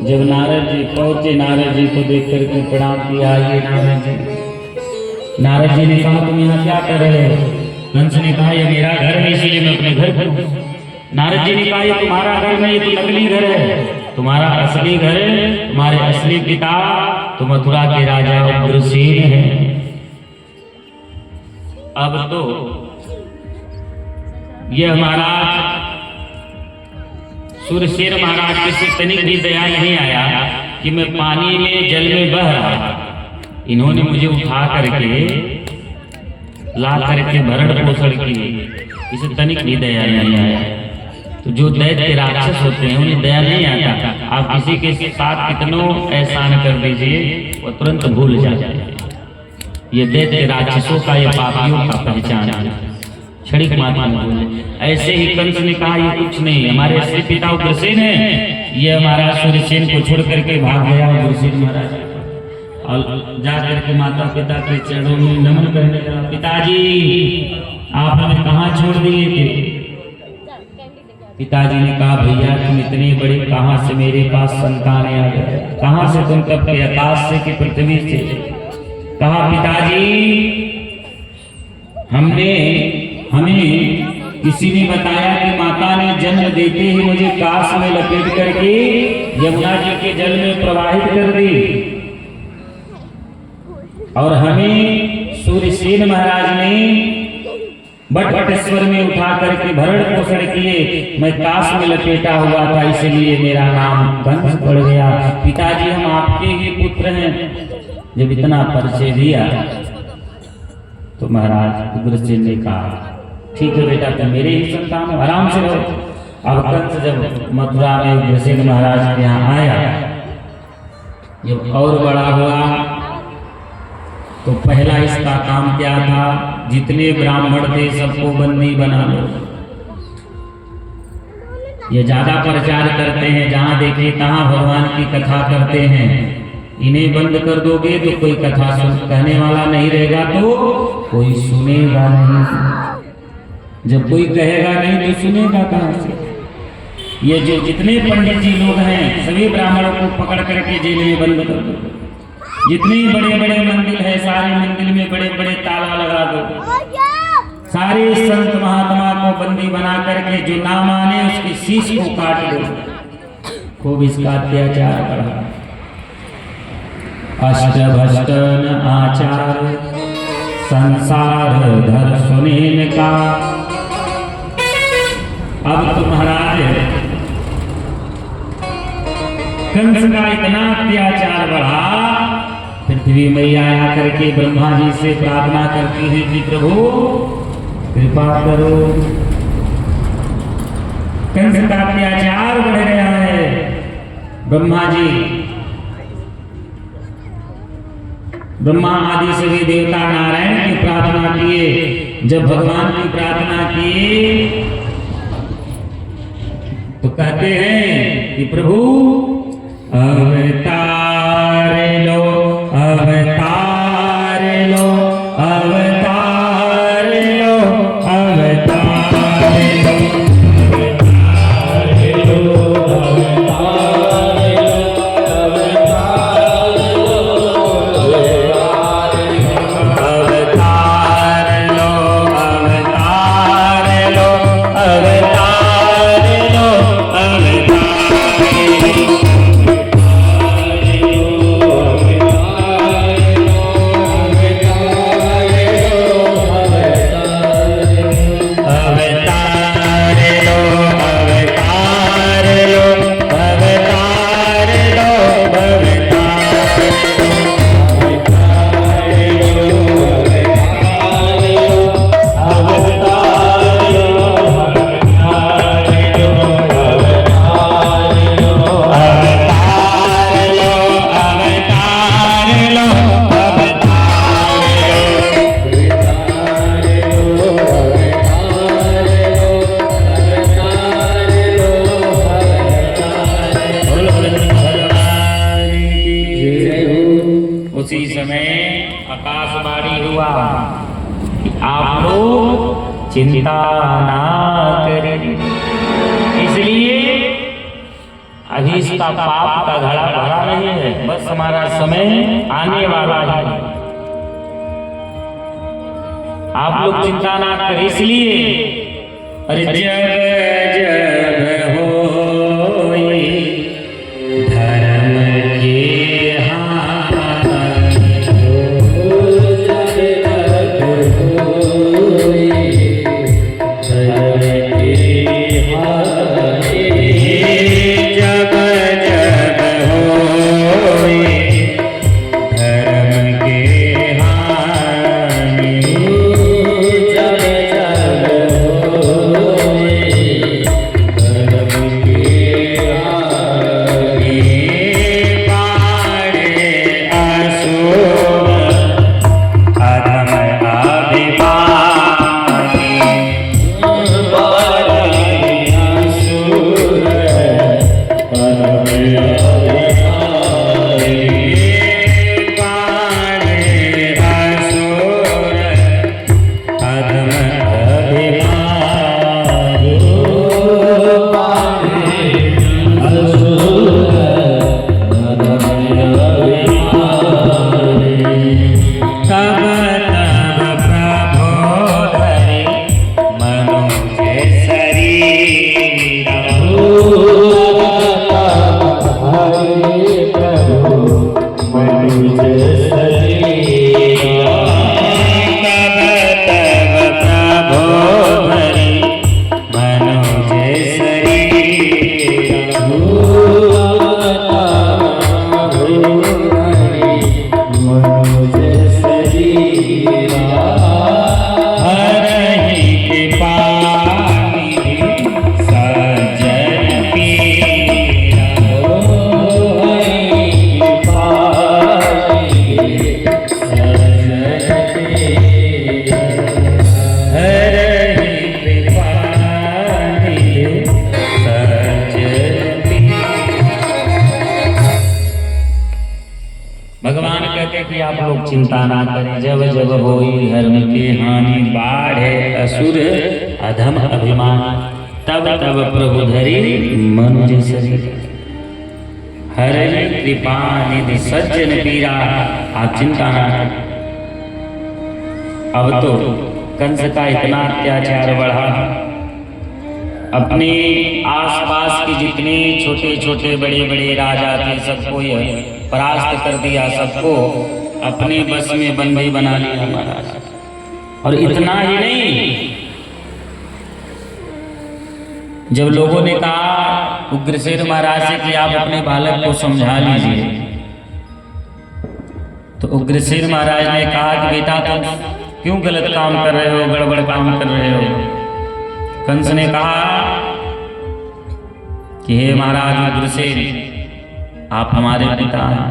जब नारद जी पहुंचे, नारद जी को देख करके प्रणाम किया। ये नारद जी, नारद जी ने कहा तुम यहाँ क्या कर रहे हो? कंस ने कहा ये मेरा घर है, इसीलिए मैं अपने घर पर हूँ। नारद जी ने कहा ये तुम्हारा घर नहीं, ये तो नकली घर है। तुम्हारा असली घर है, तुम्हारे असली पिता तो मथुरा के राजा उग्रसेन हैं। अब तो ये हमारा सूर्यसेन महाराज के से तनिक भी दया नहीं आया कि मैं पानी में जल में बह रहा। इन्होंने मुझे उठा करके ला करके भरण पोषण किए, इसे तनिक भी दया नहीं आया। तो जो दैत्य राक्षस होते हैं उन्हें दया नहीं आता। आप किसी के साथ कितनों एहसान कर दीजिए वो तुरंत भूल जाते हैं। ये दैत्य राक्षसों का, ये पापियों का पहचान है। क्षणिक मात्रा में बोले। ऐसे ही कंस ने कहा ये कुछ नहीं, हमारे असली पिता उग्रसेन है। ये हमारा सूर्यसेन को छोड़ करके भाग गया उग्रसेन महाराज, और जा करके माता पिता के चरणों में नमन करने लगा। पिताजी आप हमें कहाँ छोड़ दिए थे? पिताजी ने कहा भैया तुम इतने बड़े, कहाँ से मेरे पास संतान आ गए? कहाँ से तुम कब के आकाश से कि पृथ्वी से? कहा पिताजी हमें किसी ने बताया कि माता ने जन्म देते ही मुझे काश में लपेट करके यमुना जी के जल में प्रवाहित कर दी, और हमें सूर्यसेन महाराज ने बटवटेश्वर में उठा करके भरण पोषण किए। मैं काश में लपेटा हुआ था, इसलिए मेरा नाम कंस पड़ गया। पिताजी हम आपके ही पुत्र हैं। जब इतना परिचय दिया तो महाराज उग्रसेन ने कहा ठीक है बेटा तुम मेरे ही संतान हो, आराम से रहो। अब कंस जब मथुरा में उग्रसेन महाराज के यहाँ आया, जब और बड़ा हुआ तो पहला इसका काम क्या था? जितने ब्राह्मण थे सबको बंदी बना लो। ये ज्यादा प्रचार करते हैं, जहां देखे तहां भगवान की कथा करते हैं। इन्हें बंद कर दोगे तो कोई कथा कहने वाला नहीं रहेगा, तो कोई सुनेगा नहीं। जब कोई कहेगा नहीं तो सुनेगा कहां से? ये जो जितने पंडित जी लोग हैं सभी ब्राह्मणों को पकड़ करके जेल में बंद कर दो। जितने बड़े बड़े मंदिर है सारे मंदिर में बड़े बड़े ताला लगा दो। सारे संत महात्मा को बंदी बना करके जो ना माने उसकी शीश को काट दो। खूब इसका अत्याचार बढ़ा। अष्टभष्ट न आचार संसार धर सुनेन का। अब तो महाराज कंस का इतना अत्याचार बढ़ा, पृथ्वी मैया आकर के ब्रह्मा जी से प्रार्थना करती है कि प्रभु कृपा करो, कंस का अत्याचार बढ़ गया है। ब्रह्मा आदि सभी देवता नारायण की प्रार्थना किए। जब भगवान की प्रार्थना की तो कहते हैं कि प्रभु अवतार लो, अवतार लो, अवतार लो, अवतार लो, उसी समय आकाशवाणी हुआ कि आप लोग चिंता ना करें। इसलिए अभी इसका पाप का घड़ा भरा नहीं है, बस हमारा समय आने वाला है। आप लोग चिंता ना करें। इसलिए अरे जब जब होई धर्म के भगवान कहते कि आप लोग चिंता ना करें। जब जब होई धर्म की हानि, बाढ़े असुर अधम अभिमान, तब तब प्रभु धरी मनुज शरीर। हरि कृपा निधि सज्जन पीरा। आप चिंता ना करें। अब तो कंस का इतना अत्याचार बढ़ा, अपने आसपास के जितने छोटे छोटे बड़े बड़े राजा थे सबको यह परास्त कर दिया, सबको अपने बस में बंदी बना लिया महाराज। और इतना ही नहीं, जब लोगों ने कहा उग्रसेन महाराज से कि आप अपने बालक को समझा लीजिए, तो उग्रसेन महाराज ने कहा कि बेटा तुम क्यों गलत काम कर रहे हो, गड़बड़ काम कर रहे हो। कंस ने कहा कि हे महाराज उग्रसेन, आप हमारे पिता हैं,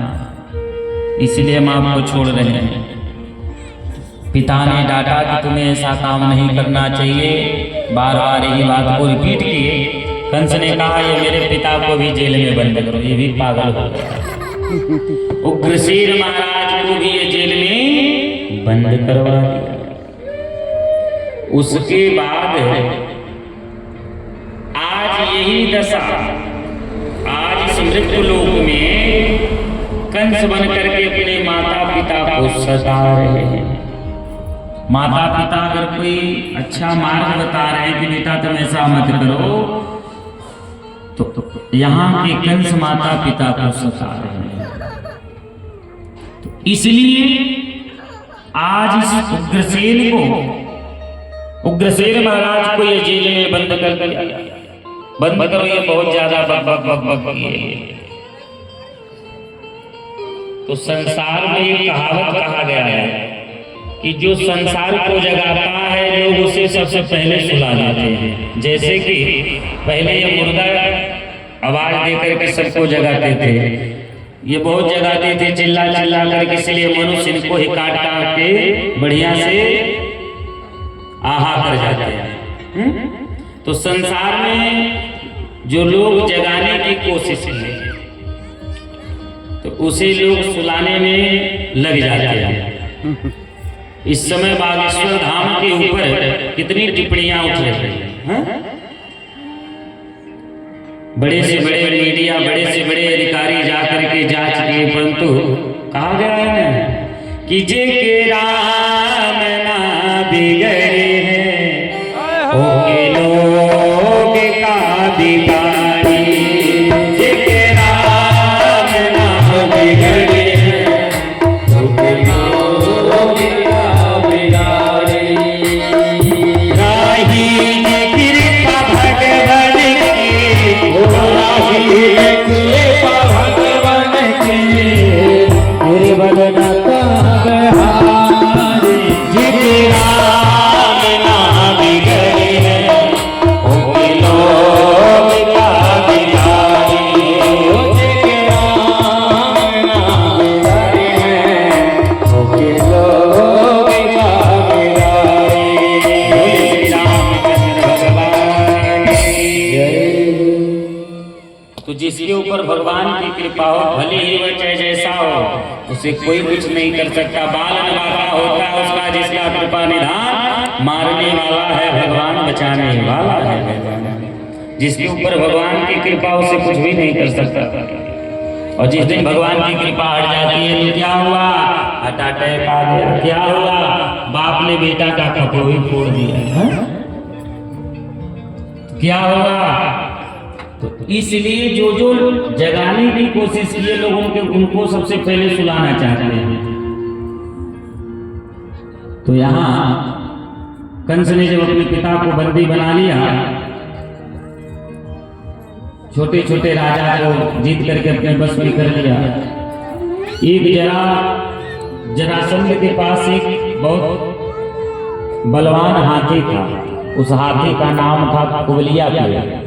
इसलिए हम आपको छोड़ रहे हैं। पिता ने डांटा कि तुम्हें ऐसा काम नहीं करना चाहिए, बार बार यही बात को रिपीट किए। कंस ने कहा ये मेरे पिता को भी जेल में बंद करो, ये भी पागल हो गया। उग्रसेन महाराज को भी ये जेल में बंद करवा दिया। उसके बाद आज यही दशा, आज इस मृत्यु लोक में कंस बन करके अपने माता पिता को सता रहे हैं। माता पिता अगर कोई अच्छा मार्ग बता रहे हैं कि बेटा तुम ऐसा मत करो, तो यहाँ के कंस माता पिता को सता रहे हैं। तो इसलिए आज इस उग्रसेन महाराज को ये जेल में बंद कर दिया। बंद करो, ये बहुत ज्यादा बक बक बक बक किए। तो संसार में ये कहावत कहा गया है कि जो संसार को जगाता है लोग उसे सबसे पहले सुला देते हैं। जैसे कि पहले ये मुर्गा आवाज देकर के सबको जगाते थे, ये बहुत जगाते थे चिल्ला चिल्ला करके, इसलिए मनुष्य इनको ही काट काट के बढ़िया से आहा कर जाते हैं। तो संसार में जो लोग जगाने की कोशिश करें तो उसे लोग सुलाने में लग जाते हैं। इस समय बागेश्वर धाम के ऊपर कितनी टिप्पणियां उठ रही हैं। बड़े से बड़े मीडिया, बड़े से बड़े अधिकारी जाकर के जांच किए, परंतु कहा गया है ना कि जे के राम ना बिगड़े हैं ओके लोग का बिगाड़ी, जे के राम ना बिगड़े हैं ओके लोग का बिगाड़ी। राही जी कृपा भगवान की, राही कृपा भगवान की, मेरे बदना का बहारी, जे के राम ना बिगड़े हैं ओके लोग का बिगाड़ी, जे के राम ना बिगड़े हैं ओके लोग का बिगाड़ी। बोले श्री रामचंद्र भगवान की जय। तो जिसके ऊपर भगवान की कृपा हो, भले ही वह चाहे जैसा हो, उसे कोई कुछ नहीं कर सकता। बालन बाका होता है उसका जिसका कृपा निधान, मारने वाला है भगवान, बचाने वाला है भगवान। जिसके ऊपर भगवान की कृपा उसे कुछ भी नहीं कर सकता। और जिस दिन भगवान की कृपा हट जाती है तो क्या हुआ, हार्ट अटैक आ गया, क्या हुआ, बाप ने बेटा का कपड़ा ही फोड़ दिया, क्या हुआ। तो इसलिए जो जो जगाने की कोशिश किए लोग उनको सबसे पहले सुलाना चाहते हैं। तो यहाँ कंस ने जब अपने पिता को बंदी बना लिया, छोटे छोटे राजा को जीत करके अपने बस में कर लिया। एक जरासंध के पास एक बहुत बलवान हाथी था, उस हाथी का नाम था कुबलिया पेड़।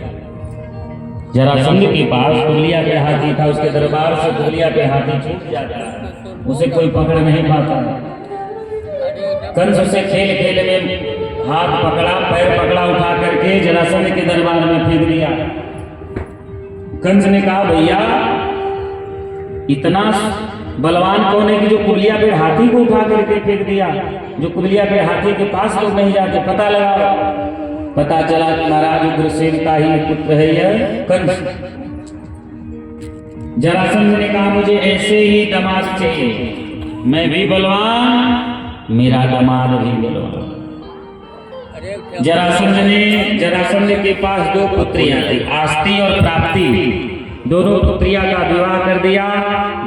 जरासंध के पास कुबलिया पेड़ हाथी था, उसके दरबार से कुबलिया पेड़ हाथी छूट जाता, उसे कोई पकड़ नहीं पाता। कंस उसे खेल खेल में हाथ पकड़ा, पैर पकड़ा, उठा करके जरासंध के दरबार में फेंक दिया। कंस ने कहा भैया इतना बलवान कौन है कि जो कुबलिया पेड़ हाथी को उठा करके फेंक दिया, जो कुबलिया पेड़ हाथी के पास लोग नहीं जाते, पता लगा। पता चला कि महाराज उग्रसेन का ही पुत्र है यह कंस। जरासंध ने कहा मुझे ऐसे ही दामाद चाहिए, मैं भी बलवान, मेरा दामाद भी बलवान। जरासंध के पास दो पुत्रियां थी, आस्ती और प्राप्ति। दोनों पुत्रियां का विवाह कर दिया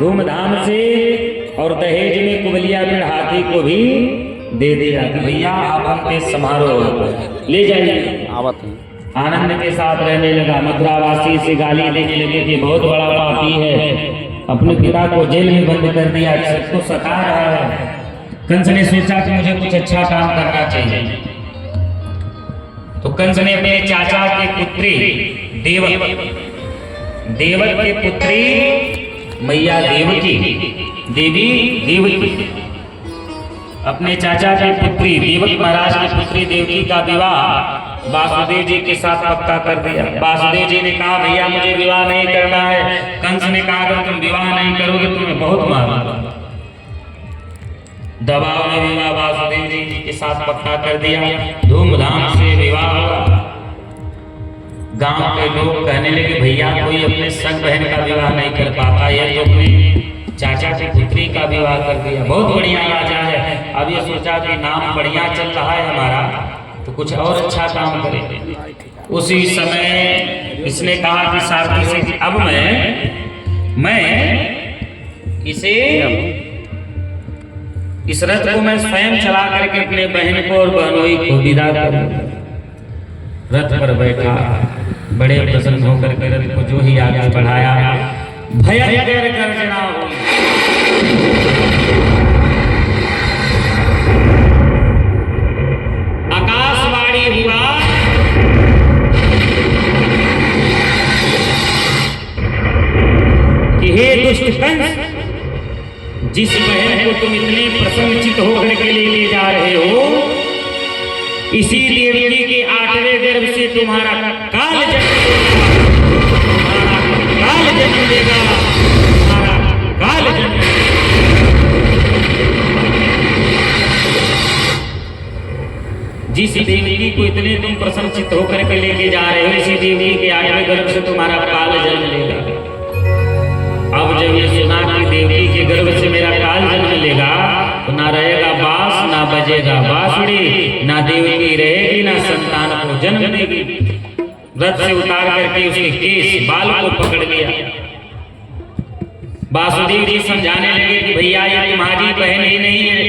धूमधाम से, और दहेज में कुबलिया बिन हाथी को भी दे दिया कि भैया आप हमके समारोह ले जाइए। आवत है। आनंद के साथ रहने लगा। मथुरावासी से गाली देने लगे कि बहुत बड़ा पापी है, अपने पिता को जेल में बंद कर दिया, सबको सता रहा है। कंस ने सोचा कि मुझे कुछ अच्छा काम करना चाहिए, तो कंस ने अपने चाचा की पुत्री देवक की पुत्री मैया देवकी अपने चाचा की पुत्री देवक महाराज की पुत्री देवकी का विवाह वासुदेव जी के साथ पक्का कर दिया। वासुदेव जी ने कहा भैया मुझे विवाह नहीं करना है। कंस ने कहा अगर तुम विवाह नहीं करोगे तुम्हें बहुत मारूंगा। दबाव में विवाह वासुदेव जी के साथ पक्का कर दिया। धूमधाम से विवाह हुआ। गांव के लोग कहने लगे भैया कोई अपने संग बहन का विवाह नहीं कर पाता, यह तो अपने चाचा की पुत्री का विवाह कर दिया। बहुत बढ़िया राजा है। अब ये सोचा कि नाम बढ़िया चल रहा है हमारा, तो कुछ और अच्छा काम करें। उसी समय इसने कहा कि सारथी से अब मैं इस रथ को मैं स्वयं चला करके अपने बहन को और बहनोई को विदा करूंगा। रथ पर बैठा, बड़े प्रसन्न होकर के रथ को जो ही आगे बढ़ाया, भयंकर गर्जना हुई। आकाशवाणी हुआ कि हे दुष्ट कंस, जिस बहन को तुम इतने प्रसन्नचित होकर के ले जा रहे हो, इसी देवकी के 8वें गर्भ से तुम्हारा काल जन्म देगा। जिस देवकी को इतने तुम प्रसन्नचित होकर के लेके जा रहे हो, इसी देवकी के 8वें गर्भ से तुम्हारा काल जन्म लेगा। अब जब ये सुना कि देवकी के गर्भ से मेरा काल जन्म लेगा, तो ना रहेगा बांस, ना बजेगा बांसुरी, ना देवकी रहेगी, ना संतान को जन्म देगी। रथ से उतार करके उसके केस बाल को पकड़ लिया। वासुदेव जी समझाने लगे कि भैया ये तुम्हारी बहन ही नहीं है,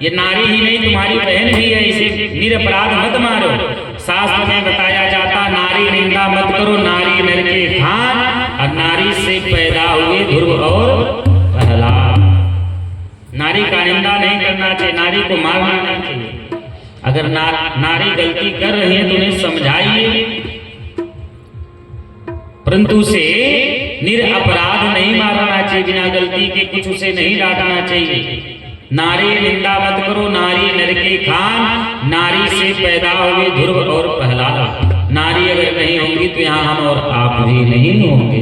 ये नारी ही नहीं तुम्हारी बहन भी है, इसे निरपराध मत मारो। शास्त्र में बताया जाता नारी निंदा मत करो, नारी नर के खान, और नारी से पैदा हुए ध्रुव और प्रहलाद। नारी का निंदा नहीं करना चाहिए, नारी को मारना नहीं चाहिए। अगर नारी गलती कर रही है तो उन्हें समझाइए, परंतु उसे निरपराध नहीं मारना चाहिए, बिना गलती के कुछ उसे नहीं डांटना चाहिए। नारी निंदा मत करो, नारी नर के खान, नारी से पैदा हुए ध्रुव और प्रहलाद। नारी अगर नहीं होंगी तो यहाँ हम और आप भी नहीं होंगे।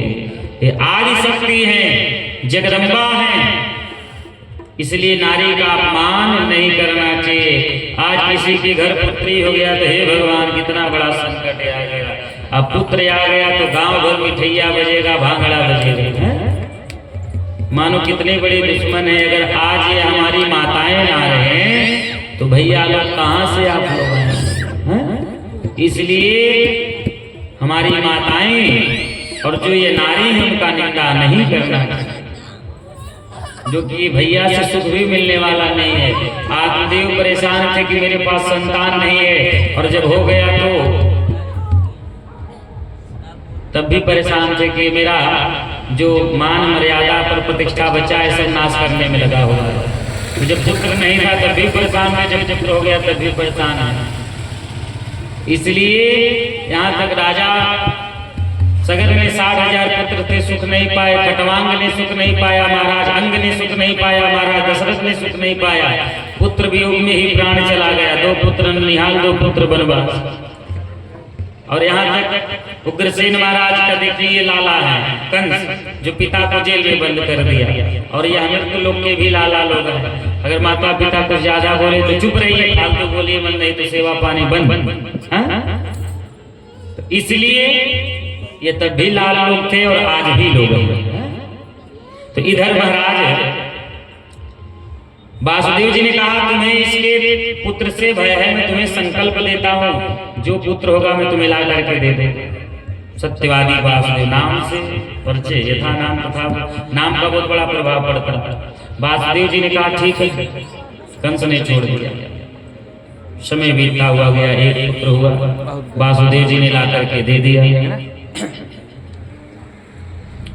ये आदि शक्ति है, जगदम्बा है, इसलिए नारी का अपमान नहीं करना चाहिए। आज किसी के घर पुत्री हो गया तो हे भगवान कितना बड़ा संकट आ गया। अब पुत्र आ गया तो गांव भर मिठैया बजेगा, भांगड़ा बजेगा। मानो कितने बड़े दुश्मन है। अगर आज ये हमारी माताएं ना रहे तो भैया लोग कहाँ से आप लोग हैं? इसलिए हमारी माताएं और जो ये नारी है उनका निंदा नहीं करना, जो कि भैया से सुख भी मिलने वाला नहीं है। आत्मदेव परेशान थे कि मेरे पास संतान नहीं है, और जब हो गया तो तब भी परेशान थे कि मेरा जो मान मर्यादा पर प्रतिष्ठा बचा है सब नाश करने में लगा हुआ है। तो जब पुत्र नहीं था तब भी परेशान है, जब पुत्र हो गया तब भी परेशान है। इसलिए यहाँ तक राजा सगर में 60,000 पुत्र थे, सुख नहीं पाए। खटवांग ने सुख नहीं पाया महाराज, अंग ने सुख नहीं पाया महाराज, दशरथ ने सुख नहीं पाया। पुत्र वियोग में ही प्राण चला गया। 2 पुत्र निहाल, 2 पुत्र बनवास। और यहाँ तक उग्रसेन महाराज का देखिए लाला है कंस, जो पिता को जेल में बंद कर दिया। और यह मृत्यु लोग के भी लाला लोग हैं। अगर माता पिता कुछ ज्यादा बोले तो चुप रहिए, फालतू बोलिए मन नहीं तो सेवा पानी बंद। तो इसलिए ये तब भी लाला लोग थे और आज भी लोग हैं। तो इधर महाराज वासुदेव जी ने कहा तुम्हें इसके पुत्र से भय है, मैं तुम्हें संकल्प देता हूँ, जो पुत्र होगा मैं तुम्हें ला करके दे दूं। सत्यवादी वासुदेव नाम से परिचय, यथा नाम तथा नाम का बहुत बड़ा प्रभाव पड़ता। वासुदेव जी ने कहा ठीक है, कंस ने छोड़ दिया। समय बीतता हुआ गया, एक पुत्र हुआ, वासुदेव जी ने ला करके दे दिया।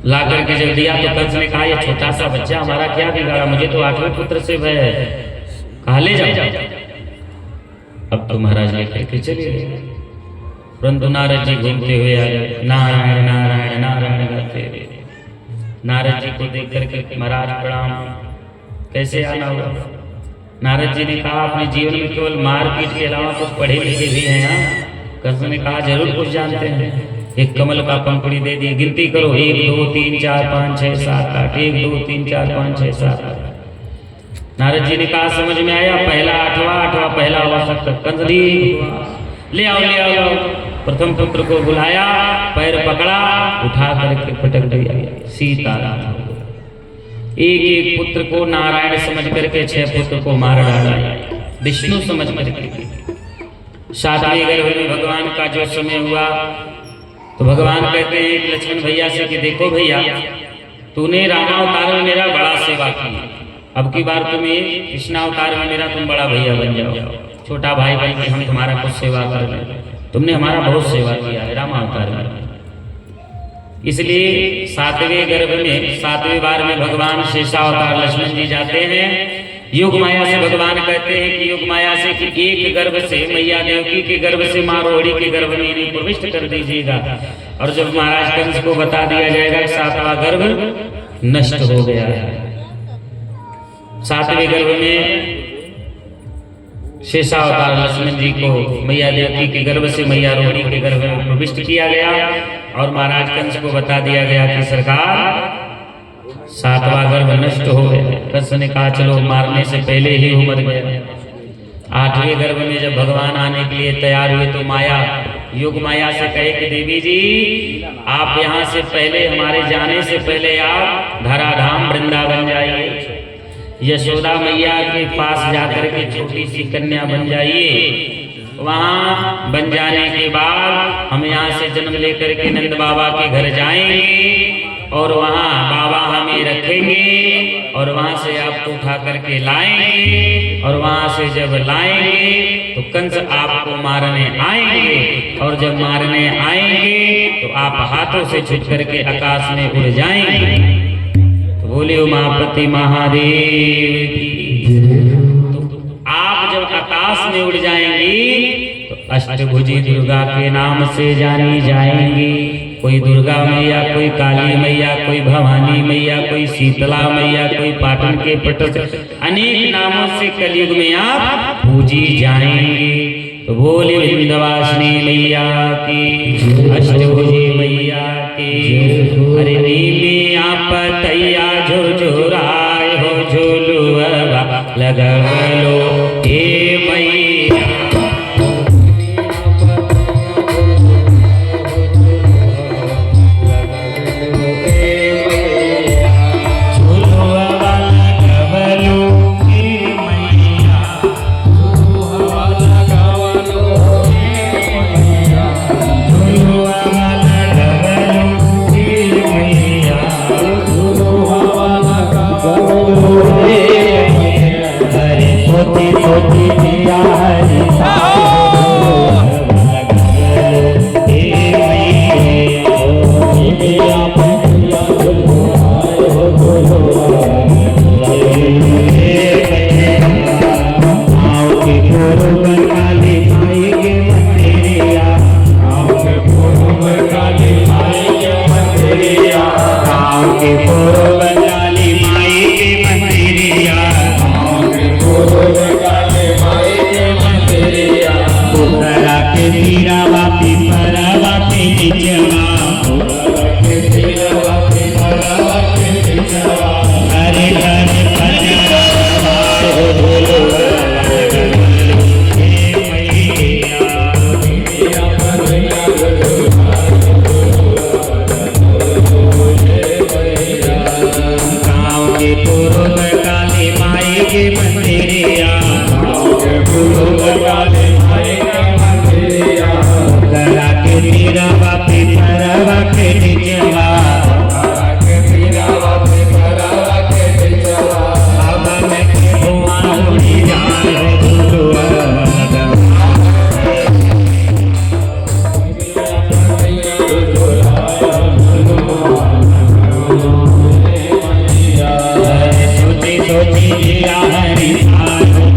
ला करके जब दिया तो कंस ने कहा ये छोटा सा बच्चा हमारा क्या बिगाड़ा, मुझे तो 8वें पुत्र से भय है, कहा ले जाओ। अब तो महाराज लेकर के चले गए, परंतु नारद जी घूमते हुए आए, नारायण नारायण नारायण गाते। नारद जी को देख करके महाराज प्रणाम, कैसे आना हुआ? नारद जी ने कहा अपने जीवन में केवल मारपीट के अलावा कुछ पढ़े लिखे भी हैं यहाँ? कंस ने कहा जरूर कुछ जानते हैं। एक कमल का पंखुड़ी दे दिए, गिनती करो 1 2 3 4 5 6 7 8, 1 2 3 4 5 6 7 8। नारद जी ने कहा समझ में आया, पहला 8वां पहला हुआ सकता। कंस ले आओ। प्रथम पुत्र को बुलाया, पैर पकड़ा, उठा करके पटक दिया। सीताराम एक एक पुत्र को नारायण समझ करके 6 पुत्र को मार डाला, विष्णु समझ करके। 7वें गर्भ में भगवान का जो समय हुआ तो भगवान कहते हैं लक्ष्मण भैया से कि देखो भैया, तूने रामावतार में मेरा बड़ा सेवा की, अब की बार तुम्हें कृष्णावतार में मेरा तुम बड़ा भैया बन जाओ, छोटा भाई बन के हम तुम्हारा कुछ सेवा कर लें। तुमने हमारा बहुत सेवा किया है रामावतार में, इसलिए 7वें गर्भ में 7वें बार में भगवान शेषावतार लक्ष्मण जी जाते हैं। योग माया से भगवान कहते हैं कि योग माया से कि एक गर्भ से मैया देवकी के गर्भ से माँ रोहिणी के गर्भ में इन्हें प्रविष्ट कर दीजिएगा। और जब महाराज कंस को बता दिया जाएगा कि 7वां गर्भ नष्ट हो गया है, 7वें गर्भ में शेषावतार लक्ष्मण जी को मैया देवकी के गर्भ से मैया रोहिणी के गर्भ में प्रविष्ट किया गया और महाराज कंस को बता दिया गया कि सरकार 7वां गर्भ नष्ट हो गया। कंस ने कहा चलो मारने से पहले ही वो मर गया। 8वें गर्भ में जब भगवान आने के लिए तैयार हुए तो माया योग माया से कहे कि देवी जी आप यहाँ से पहले, हमारे जाने से पहले आप धराधाम वृंदावन जाइए, यशोदा मैया के पास जाकर के छोटी सी कन्या बन जाइए। वहाँ बन जाने के बाद हम यहाँ से जन्म लेकर के नंद बाबा के घर जाएंगे और वहाँ बाबा हमें रखेंगे और वहाँ से आपको उठा करके लाएंगे और वहाँ से जब लाएंगे तो कंस आपको मारने आएंगे और जब मारने आएंगे तो आप हाथों से छूट करके आकाश में उड़ जाएंगे। तो बोले उमापति महादेव की। तो आप जब आकाश में उड़ जाएंगी तो अष्टभुजी दुर्गा के नाम से जानी जाएंगी। कोई दुर्गा मैया, कोई काली मैया, कोई भवानी मैया, कोई शीतला मैया, कोई पाटन के पट, अनेक नामों से कलयुग में आप पूजी जाएंगे। तो बोले विंध्यवासिनी मैया की, अष्टभुजी मैया की। अरे नीमे आप तैया झुरझुराए हो झुलुआ लगलो हे मैया। हरे जिया हरि सारो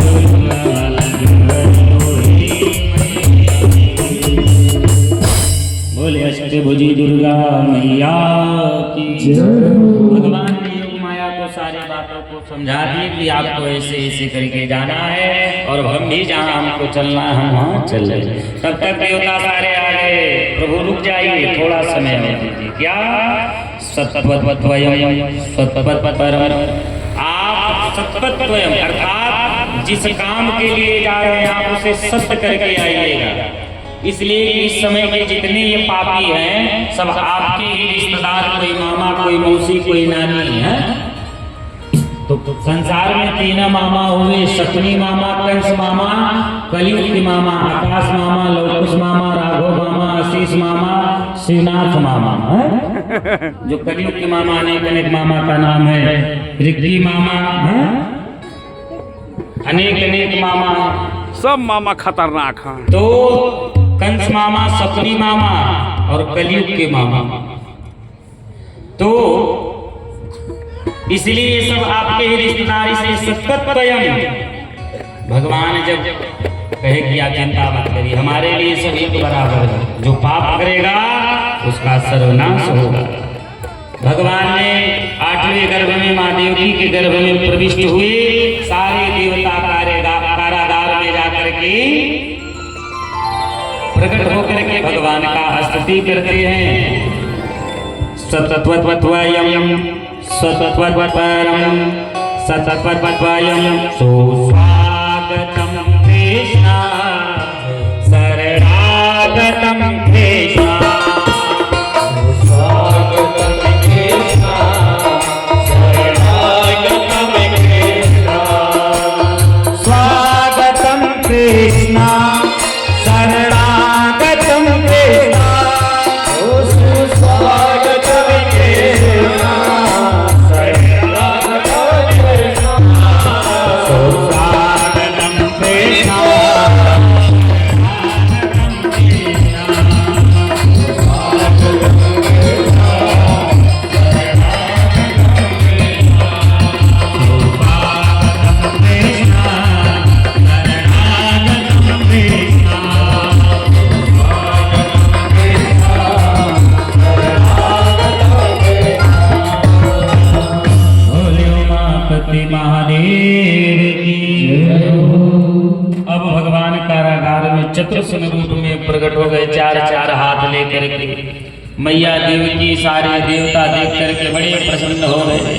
बोले अष्टभुजी दुर्गा मैया की जय। भगवान ने योग माया को सारी बातों को समझा दी कि आपको ऐसे ऐसे करके जाना है और हम भी जहाँ हमको चलना है हम वहाँ चल रहे। तब तक देवता सारे आ गए। प्रभु रुक जाइए, थोड़ा समय और दीजिए। क्या सत्वत्वयम् सत्वत्परम्, आप सत्वत्वयम् अर्थात जिस काम के लिए जा रहे हैं आप उसे सत्य करके आइएगा। इसलिए इस समय के जितने ये पापी हैं सब आपके ही रिश्तेदार, कोई मामा कोई मौसी कोई नानी है। तो संसार में तीन मामा हुए, शकुनी मामा, कंस मामा, कलयुग के मामा, आकाश मामा, लौकुश मामा, राघव मामा, आशीष मामा, श्रीनाथ मामा है। जो कलयुग के मामा अनेक अनेक मामा का नाम है, रिक्की मामा है, अनेक अनेक मामा, सब मामा खतरनाक हैं। तो कंस मामा, शकुनी मामा और कलयुग के मामा। तो इसलिए ये सब आपके ही रिश्तेदार, इसलिए सत्वत्वयम्। भगवान जब कहे कि आप चिंता मत करिए, हमारे लिए सभी को बराबर है, जो पाप करेगा उसका सर्वनाश होगा। भगवान ने 8वें गर्भ में माँ देवकी के गर्भ में प्रविष्ट हुए, सारे देवता कारागार में जाकर के प्रकट होकर के भगवान का स्तुति करते हैं। सतत्वत्वयम् सतत्वत्परम् सतत्वत्वयम् सुस्वागतं कृष्ण शरणागतं कृष्ण स्वागतं कृष्ण शरणागतं कृष्ण स्वागतं कृष्ण शरणागतं कृष्ण सुस्वागतं कृष्ण चतुर्सन रूप में प्रकट हो गए, चार चार हाथ लेकर के। मैया देवकी सारे देवता देख करके बड़े प्रसन्न हो गए।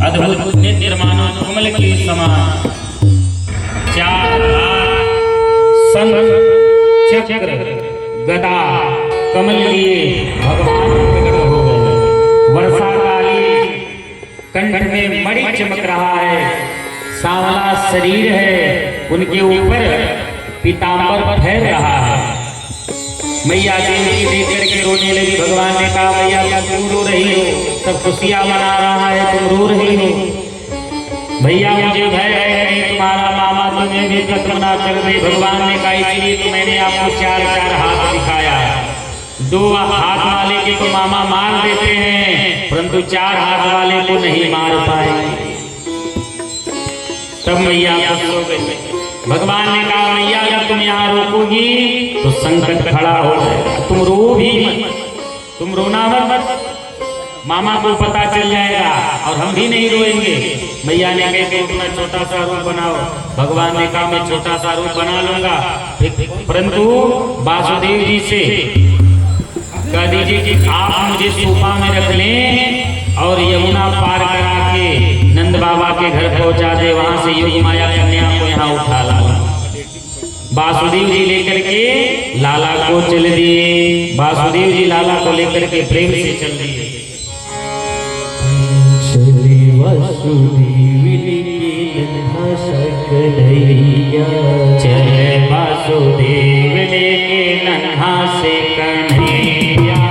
अद्भुत नेत्र मानो कमल के समान, चार हाथ, शंख चक्र गदा कमल लिए भगवान प्रकट हो गए। वर्षा काली, कंठ में मणि चमक रहा है, सांवला शरीर है, उनके ऊपर पीतांबर फैल रहा है। मैया देवी देख करके रोने लगी। भगवान ने कहा मैया तुम रो रही हो, सब खुशियां मना रहा है, तुम रो रही हो। भैया मुझे भय है नहीं तुम्हारा मामा तुम्हें भी खत्म ना कर दे। भगवान ने कहा इसलिए तो मैंने आपको चार चार हाथ दिखाया। 2 हाथ वाले के तो मामा मार देते हैं, परंतु 4 हाथ वाले को नहीं मार पाए। तब मैया खुश हो गई। भगवान ने कहा मैया जब तुम यहाँ रोकोगी तो संकट खड़ा हो जाएगा, तुम रो भी मत, तुम रोना मत, मामा को पता चल जाएगा और हम भी नहीं रोएंगे। मैया ने कहा कि अपना छोटा सा रूप बनाओ। भगवान ने कहा मैं छोटा सा रूप बना लूंगा, परंतु वासुदेव जी से कह दीजिए कि आप मुझे सोफा में रख लें और यमुना पार करा के नंद बाबा के घर पहुंचा दे, वहां से योग माया कन्या को यहाँ उठा ला। वासुदेव जी लेकर के लाला को चल दिए। वासुदेव जी लाला को लेकर के प्रेम से चल दिए। चले वासुदेव लेके नन्हा से कन्हैया,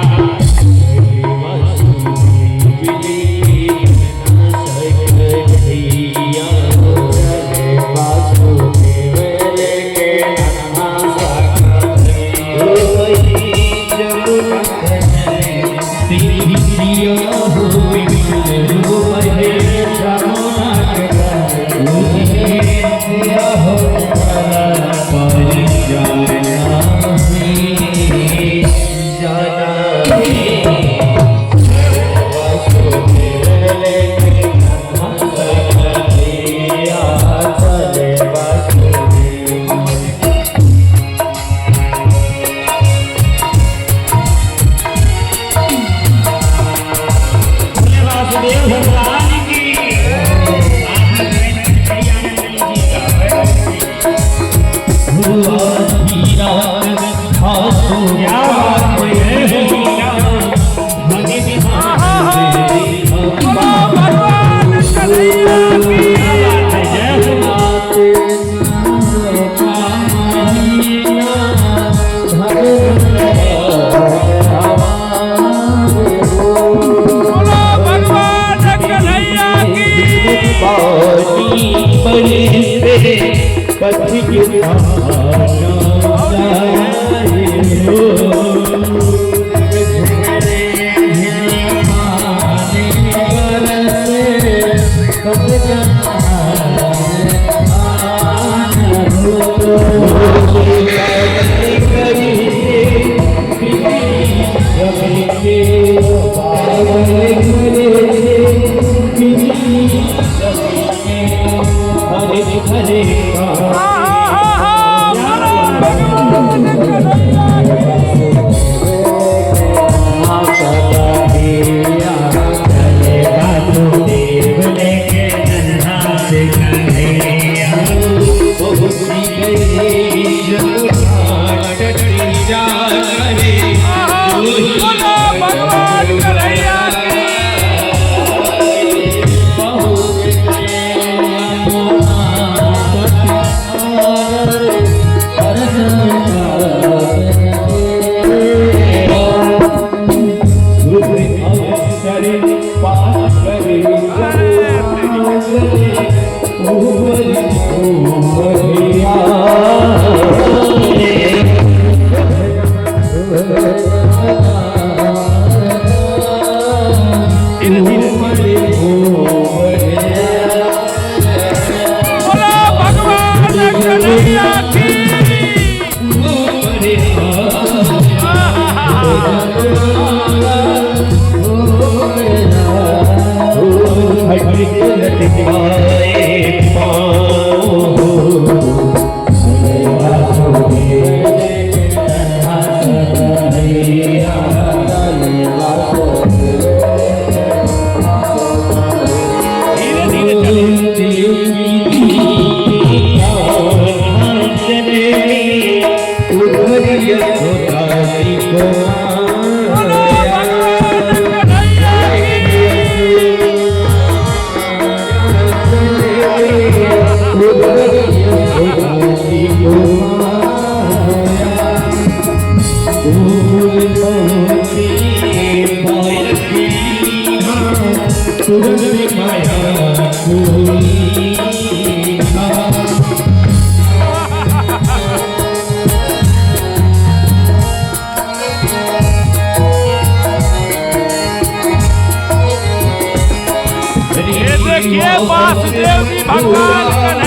देखिए वासुदेव जी भगवान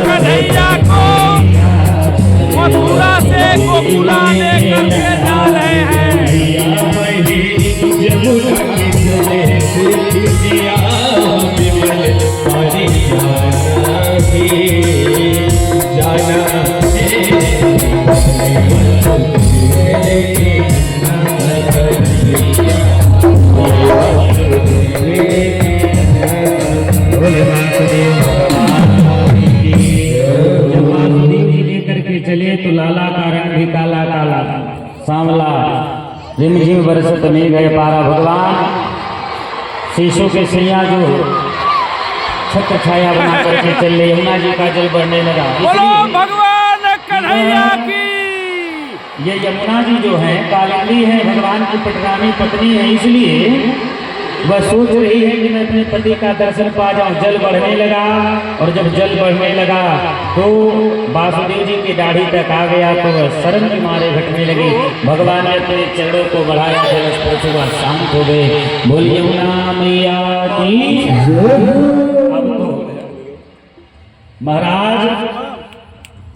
कन्हैया को मथुरा से गोकुला लेकर के जा रहे हैं। चले तो लाला का रंग भी काला काला सांवला रिमझिम बरसत में गए पारा भगवान शीशों के सैया जो छत्र छाया बना करके चल रहे यमुना जी का जल बढ़ने लगा। बोलो भगवान कन्हैया की ये यमुना जी जो है कालिंदी है, भगवान की पटरानी पत्नी है, इसलिए वह सोच रही है कि मैं अपने पति का दर्शन पा जाऊं। जल बढ़ने लगा और जब जल बढ़ने लगा तो वासुदेव जी की दाढ़ी तक आ गया तो वह शर्म के मारे घटने लगी। भगवान ने अपने चरणों को बढ़ाया, जल स्पर्श हुआ, शांत हो गए। बोल यमुना मैया की। अब तो महाराज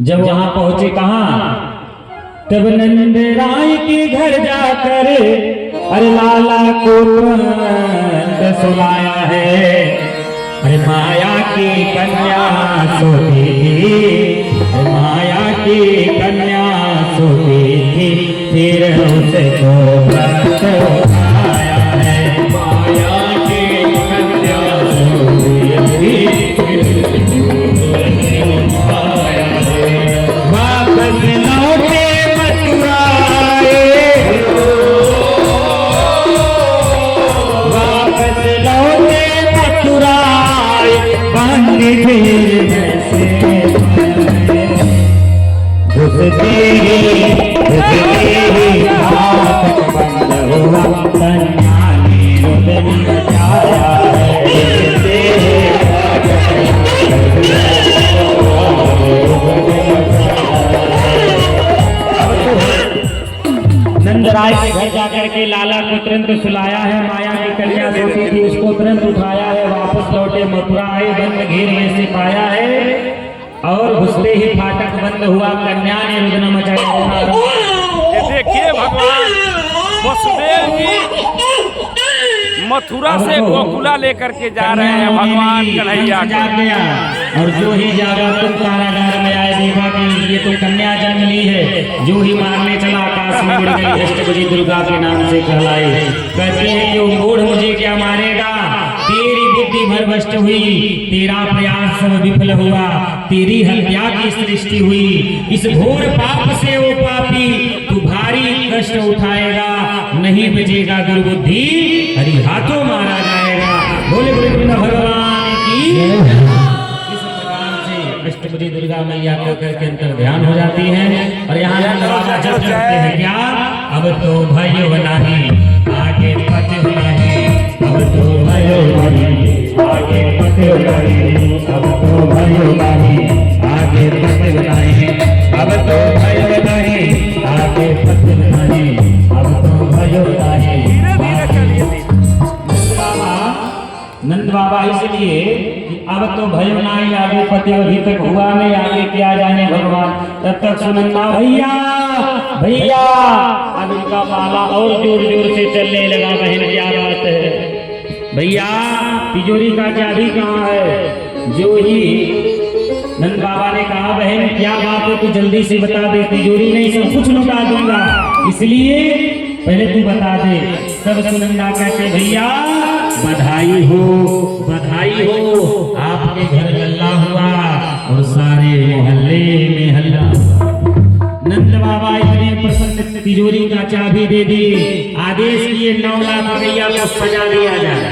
जब वहां पहुंचे कहाँ, तब नंद राय के घर जाकर अरे लाला को तुरंत सुलाया है। अरे माया की कन्या सोती थी, माया की कन्या सोती थी, फिर उसको व्रत आया है। माया की कन्या सोती थी, वापस लौटे मथुराए, वापस लौटे मथुराए, बांधे घुसते ही हाथ बंद हुआ, कन्या ने रुदन बचाया है। नंदराय के घर जाकर के लाला को तुरंत सुलाया है। माया की कन्या सोती थी, उसको तुरंत उठाया है। वापस लौटे मथुरा आए, बंद घेर में से पाया है और घुसते ही फाटक बंद हुआ, कन्या ने रुदन मचाया। ये देखिए भगवान वसुदेव जी मथुरा से गोकुला लेकर के जा रहे हैं भगवान कन्हैया को। और जो ही जागा तुम कारागार में आए, देखा कि ये तो कन्या जन्म ली है। जो ही मारने चला आकाश में उड़ गई, अष्टभुजी दुर्गा के नाम से कहलाई। कहती है कि वो मूढ़ मुझे क्या मारेगा, तेरी बुद्धि भ्रष्ट हुई, तेरा प्रयास सब विफल हुआ, तेरी हत्या की सृष्टि हुई। इस घोर पाप से वो पापी तू भारी कष्ट उठाएगा, नहीं बचेगा दुर्बुद्धि, हरि हाथों मारा जाएगा। बोले बोले भगवान की। इस प्रकार से अष्टभुजी दुर्गा मैया करके अंतर ध्यान हो जाती है। और यहाँ जब करते हैं क्या, अब तो भयो नहीं आगे पथ नहीं, अब तो भयो नहीं आगे पथ नहीं, अब तो भयो नहीं आगे पथ नहीं, अब तो भयो नहीं आगे पथ नहीं, अब तो भयो नहीं। धीरे धीरे चलिए। नंद बाबा इसलिए कि अब तो भय नहीं आगे पति, अभी तक हुआ नहीं, आगे क्या जाने भगवान। तब तक सुनंदा भैया भैया, अब इनका माला और जोर जोर से चलने लगा। बहन क्या बात है भैया, तिजोरी का चाबी कहाँ है? जो ही नंद बाबा ने कहा बहन क्या बात है, तू जल्दी से बता दे, तिजोरी नहीं सब कुछ लुटा दूंगा, इसलिए पहले तू बता दे। सब सुनंदा कहते भैया बधाई हो, बधाई हो, आपके घर गल्ला हुआ और सारे मोहल्ले में हल्ला। नंद बाबा इतने प्रसन्न, तिजोरी का चाबी दे दी, आदेश किए 9 लाख गैया को सजा दिया जाए।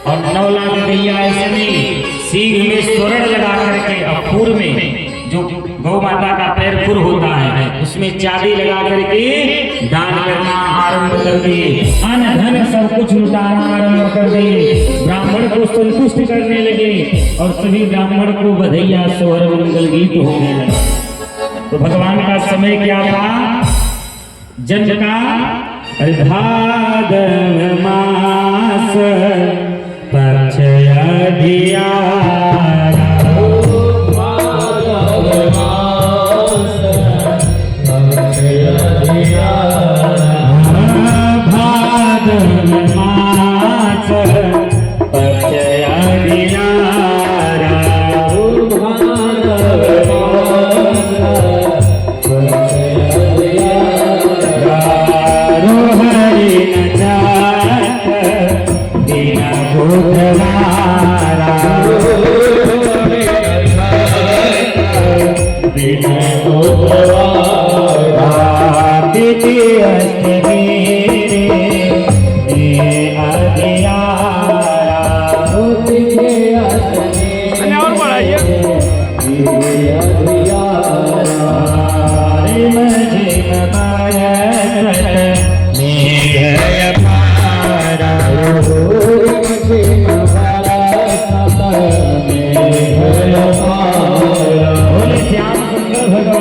और 9 लाख गैया ऐसे नहीं, सींग में स्वर्ण लगा करके अपूर में जो गौ माता का पैर खुर होता है उसमें चाबी लगा करके दान करना आरंभ कर दिए। अन्न धन सब कुछ लुटाना आरंभ कर दिए। ब्राह्मण को संतुष्ट करने लगे और सभी ब्राह्मण को बधैया स्वर मंगल गीत होने लगे। तो भगवान का समय क्या था? जन्म का भादव मास पक्ष अधियारा, और बढ़ाइए।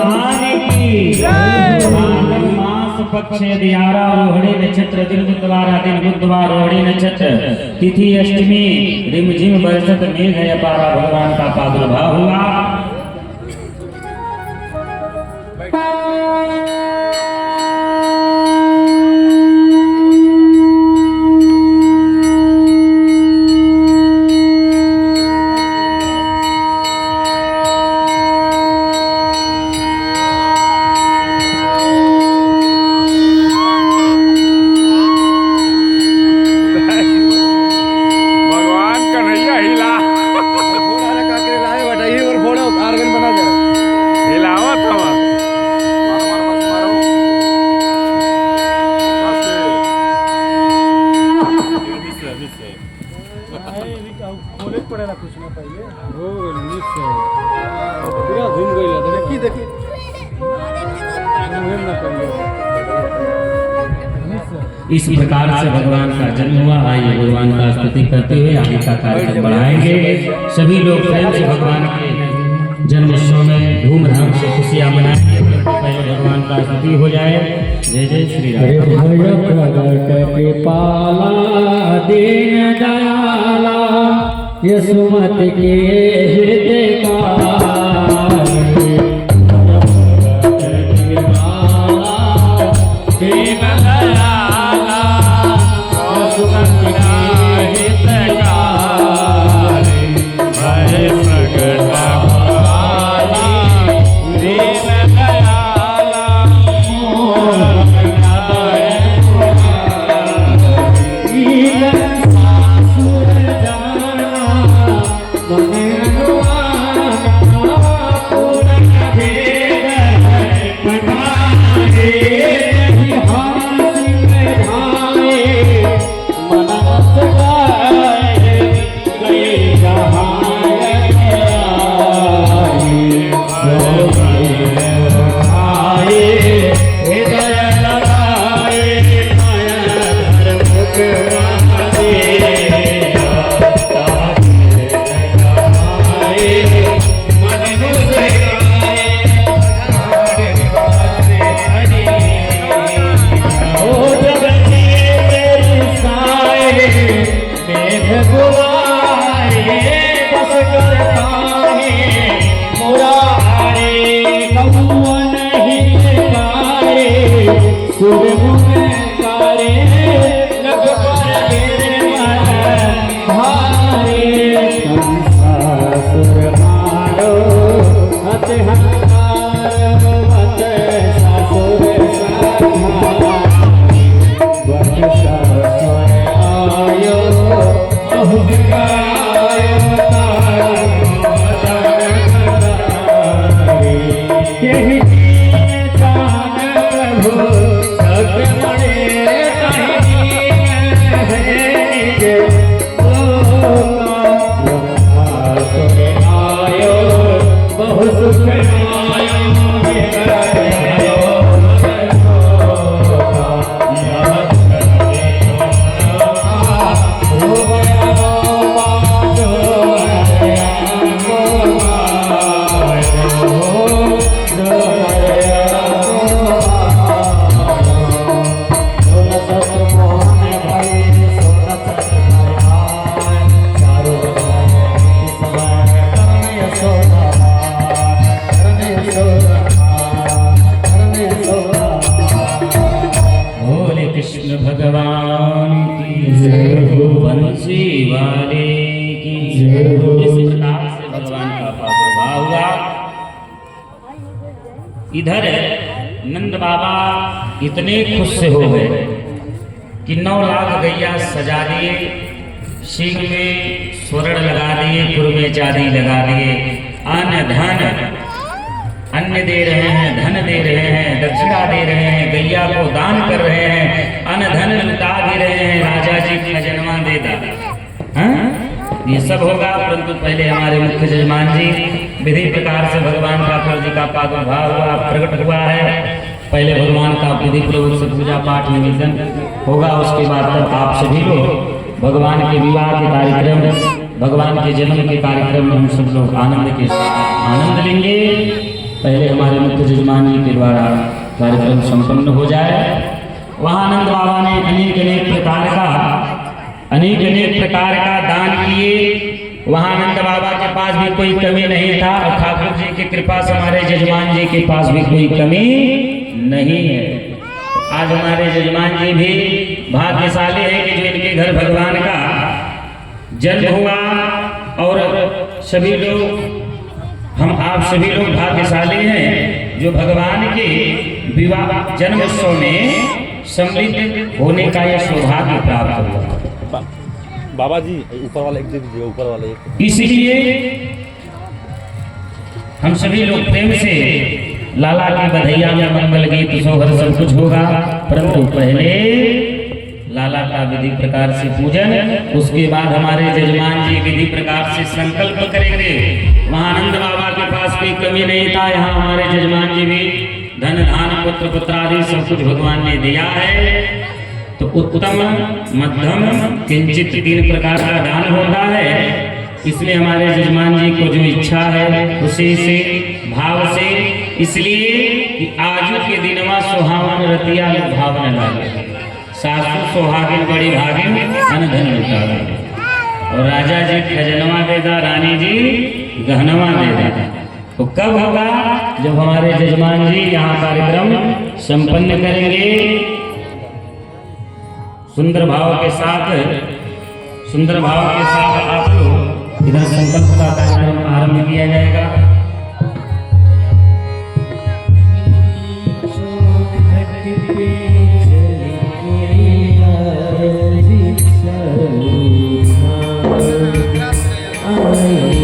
भगवान की भाद्र मास पक्ष दियारा रोहिणी नक्षत्र दिन बुधवार रोहिणी नक्षत्र तिथि अष्टमी रिमझिम बरसत मेघ अपारा भगवान का प्रादुर्भाव हुआ। भगवान कन्हैया हिला हिलावत हवा। इस प्रकार से भगवान का जन्म हुआ। आइए भगवान का स्तुति करते हुए आगे का कार्यक्रम बढ़ाएंगे। सभी लोग प्रेम से भगवान के जन्मोत्सव में धूमधाम से खुशियां मनाएंगे। पहले भगवान का स्तुति हो जाए। जय जय श्री राम। कृपाला दीन दयाला यशुमति के हितकारी दीन दयाला यशुमति के हितकारी भय प्रगट भाला दीन दयाला इधर नंद बाबा इतने खुश से हो गए कि 9 लाख गैया सजा दिए, सिंह में स्वर्ण लगा दिए, खुर में चांदी लगा दिए, अन्न धन अन्न दे रहे हैं, धन दे रहे हैं, दक्षिणा दे रहे हैं, गैया को दान कर रहे हैं, अन्न धन लुटा भी रहे हैं। राजा जी का जन्मा दे दा ये सब होगा, परंतु पहले हमारे मुख्य जजमान जी विधि प्रकार से भगवान ठाकुर जी का प्रादुर्भाव हुआ, प्रकट हुआ है। पहले भगवान का विधि पूर्वक से पूजा पाठ निवेदन होगा, उसके बाद तब आप सभी लोग भगवान के विवाह के कार्यक्रम, भगवान के जन्म के कार्यक्रम में हम सब लोग आनंद लेंगे। पहले हमारे मुख्य जजमान जी के द्वारा कार्यक्रम संपन्न हो जाए। वहाँ आनंद बाबा ने अनेक अनेक प्रकार का दान किए। वहाँ आनंद बाबा के पास भी कोई कमी नहीं था और ठाकुर जी की कृपा से हमारे जजमान जी के पास भी कोई कमी नहीं है। आज हमारे जजमान जी भी भाग्यशाली है कि जो इनके घर भगवान का जन्म हुआ और सभी लोग हम आप सभी लोग भाग्यशाली हैं जो भगवान के विवाह जन्म उत्सव में सम्मिलित होने का यह सौभाग्य प्राप्त हुआ। बाबा जी ऊपर वाला एक दे दीजिए, ऊपर वाला एक। इसलिए हम सभी लोग प्रेम से लाला की बधैया में मंगल गीत सोहर सब कुछ होगा, परंतु पहले लाला का विधि प्रकार से पूजन, उसके बाद हमारे जजमान जी विधि प्रकार से संकल्प करेंगे। वहाँ आनंद बाबा के पास कोई कमी नहीं था, यहाँ हमारे जजमान जी भी धन धान पुत्र पुत्रादि सब कुछ भगवान ने दिया है। तो उत्तम मध्यम किंचित 3 प्रकार का दान होता है। इसमें हमारे जजमान जी को जो इच्छा है उसी से भाव से, इसलिए कि आज के दिन में सुहावन रतिया भावना लागे, सासु सुहागिन बड़ी भागिन धन धन लुटावे, और राजा जी खजनवा देदा, रानी जी गहनवा देदा। तो कब होगा? जब हमारे जजमान जी यहाँ कार्यक्रम संपन्न करेंगे। सुंदर भाव के साथ आप लोग इधर संकल्प का कार्यक्रम आरंभ किया जाएगा। आए हैं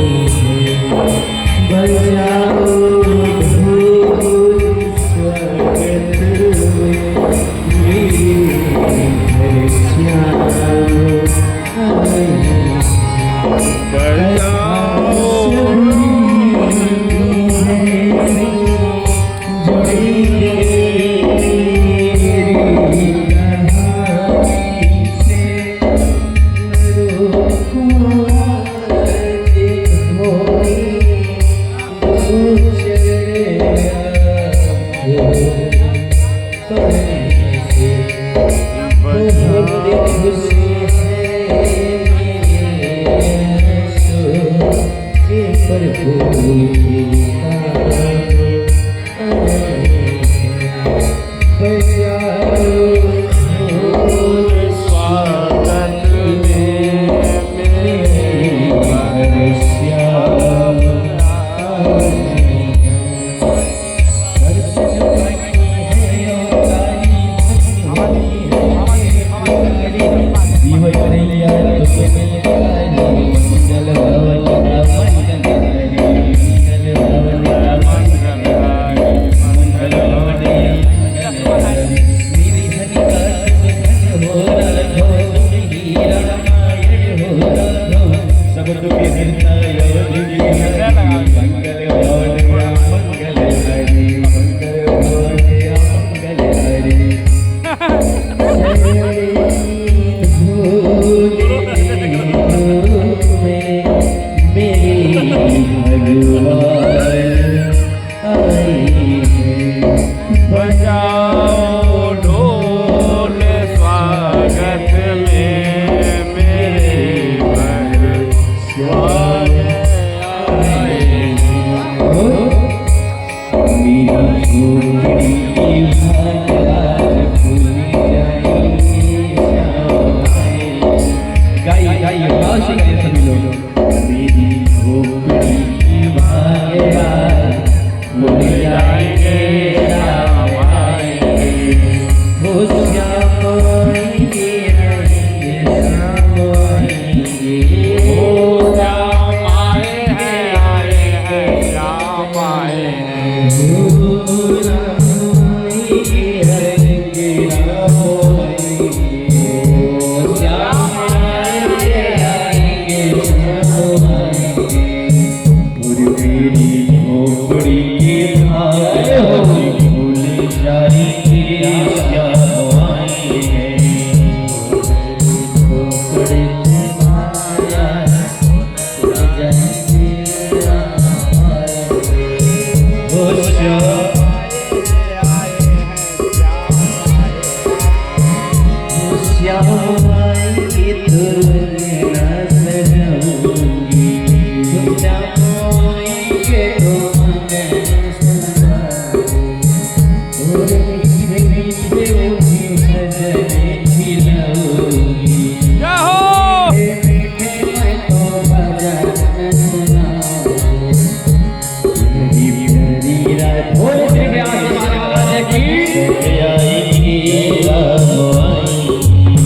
लेके आएंगे राम आएंगे।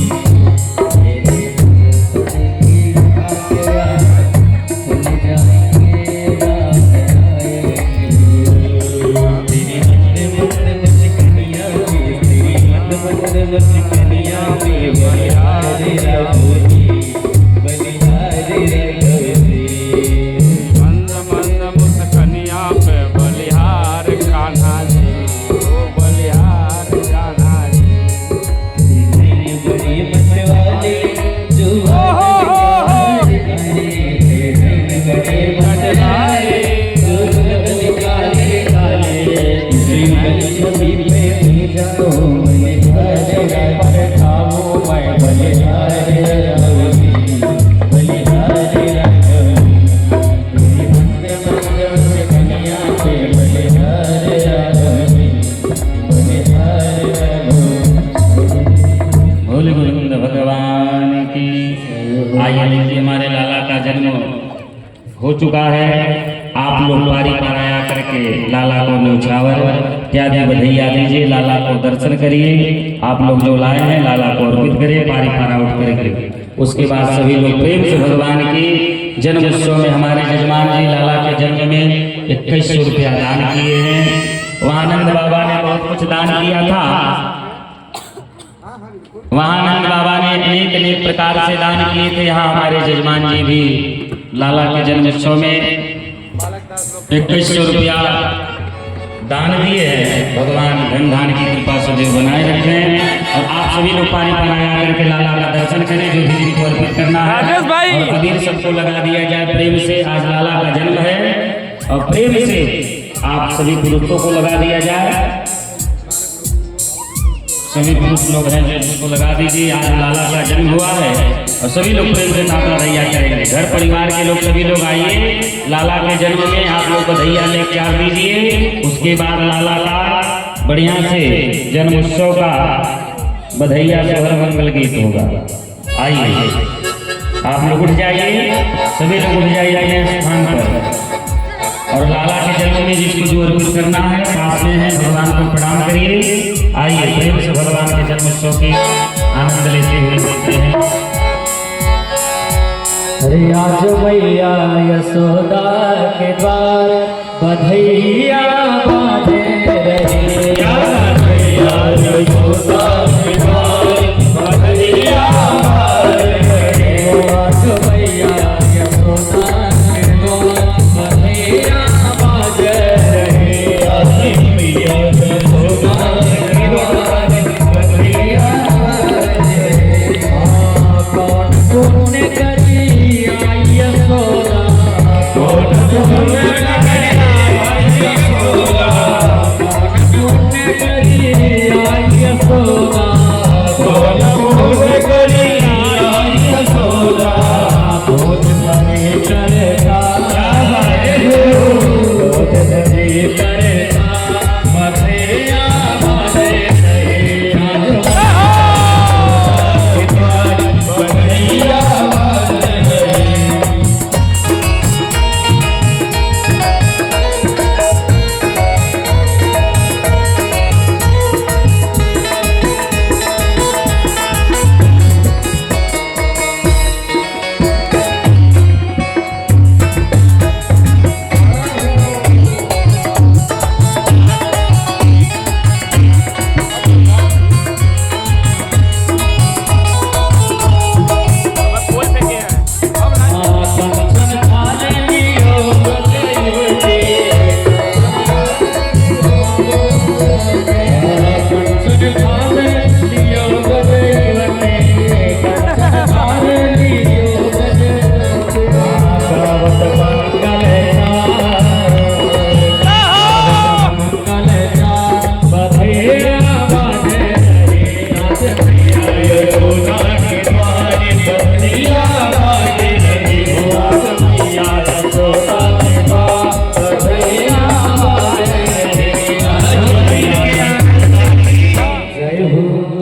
मंद मंद मुस्कनिया पे बलिहार कान्हा जी, ओ बलिहार कान्हा जी। भोले गोविंद भगवान की। आइए देखिए हमारे लाला का जन्म हो चुका है। आप लोग पारी पाराया करके लाला को न्यौछावर इत्यादि बधाइयाँ दीजिए, लाला को दर्शन करिए। आप लोग जो लाए हैं लाला को अर्पित करिए पारी पारा उठ करके। उसके बाद सभी लोग प्रेम से भगवान की जन्म उत्सव में हमारे जजमान जी लाला के जन्म में 2100 रुपया दान किए हैं। वहाँ आनंद बाबा ने बहुत कुछ दान किया था। वहाँ आनंद बाबा ने अनेक अनेक प्रकार से दान किए थे। यहाँ हमारे जजमान जी भी लाला के जन्मोत्सव में 2100 रुपया दान दिए हैं। भगवान धन धान की कृपा सदैव बनाए रखें। और आप सभी लोग पानी पनाया करके लाला का दर्शन करें, जो भी जिनको अर्पित करना है। राजेश भाई। और अबीर सबको लगा दिया जाए प्रेम से। आज लाला का जन्म है और प्रेम से आप सभी पुरुषों को लगा दिया जाए। सभी पुरुष लोग हैं जो इसको लगा दीजिए। आज लाला का जन्म हुआ है और सभी लोग प्रेम से ताता दैया करेंगे। घर परिवार के लोग सभी लोग आइए, लाला के जन्म में आप लोग बधाइयाँ लेके आ दीजिए। उसके बाद लाला का बढ़िया से जन्म उत्सव का बधाइयाँ से हर मंगल गीत होगा। आइए आप लोग उठ जाइए, सभी लोग उठ जाइए अपने स्थान पर। और लाला के जन्म में जिसको जो अर्पित करना है पास में है, भगवान को प्रणाम करिए। आइए प्रेम से भगवान के जन्मोत्सव की आनंद लेते हुए देखते हैं। अरे आज मैया यशोदा के द्वार बधैया बाजे रहे। आज मैया यशोदा के द्वार बधैया बाजे रहे। आज मैया यशोदा के द्वार बधैया बाजे रहे। आज मैया यशोदा के द्वार बधैया बाजे रहे। कौन पुण्य करी आई यशोदा, कौन पुण्य करी आई यशोदा, कौन पुण्य करी आई यशोदा, कौन पुण्य करी आई यशोदा। भोज धरे करता भोज धरे करता बधैया बाजे रहे। बधैया बाजे रहे। बोल सके अब ना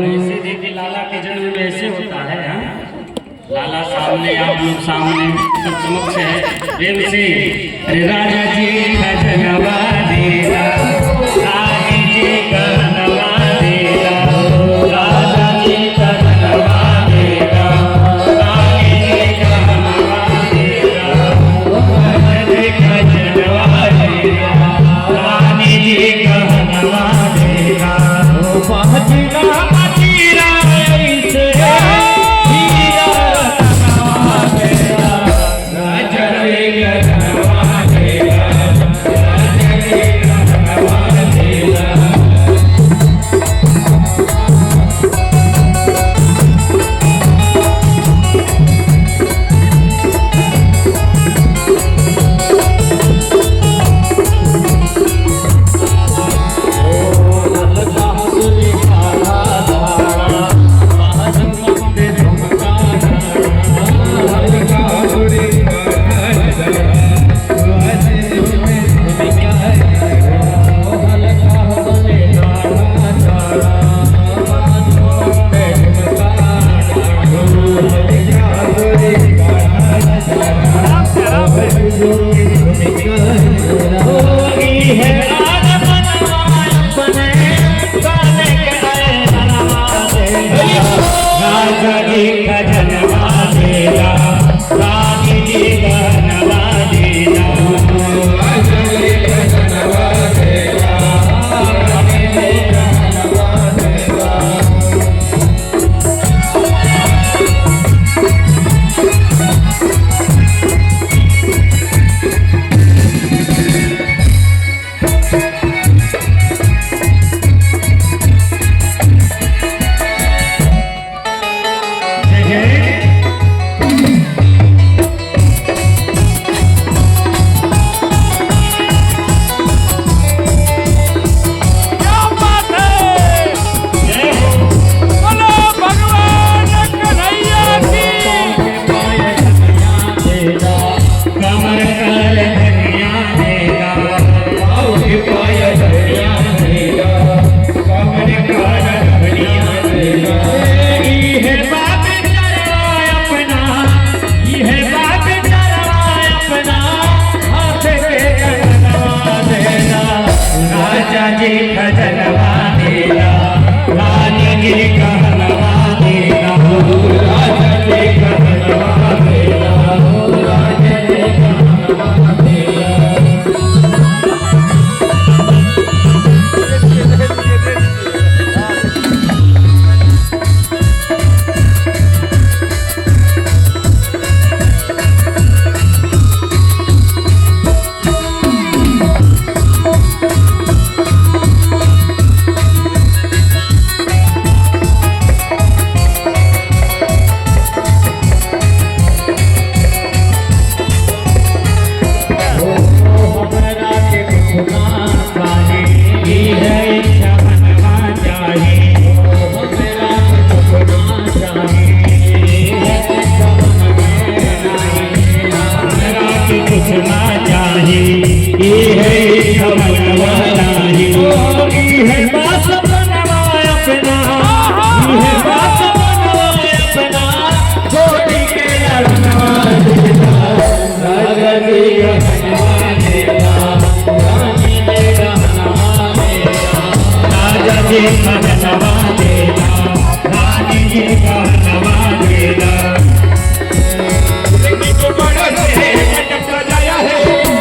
ऐसे देखिए लाला के जन्म में ऐसे होता है। हाँ? लाला सामने, आप लोग सामने, सब समक्ष है प्रेम से। अरे राजा जी का जनवा देना, रानी जी का नवा कहनवा देना, राजा जी कहनवा देना, राजा जी कहनवा देना, राजा जी कहनवा देना।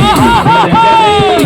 Hare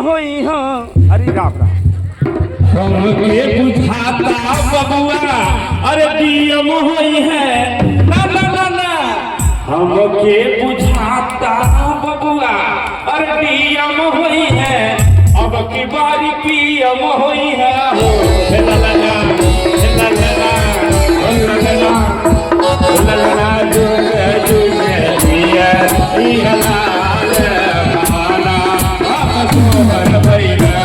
होई हो अरे राम राम हमके बुझाता बबुआ अरे डीएम होई है ना ना ना ना हमके बुझाता बबुआ अरे डीएम होई है अब की बारी पीएम होई है हो ला ला ला ला ला ला ला ला ला ला जो जो दिया दिया ला ला आप तो भर भैया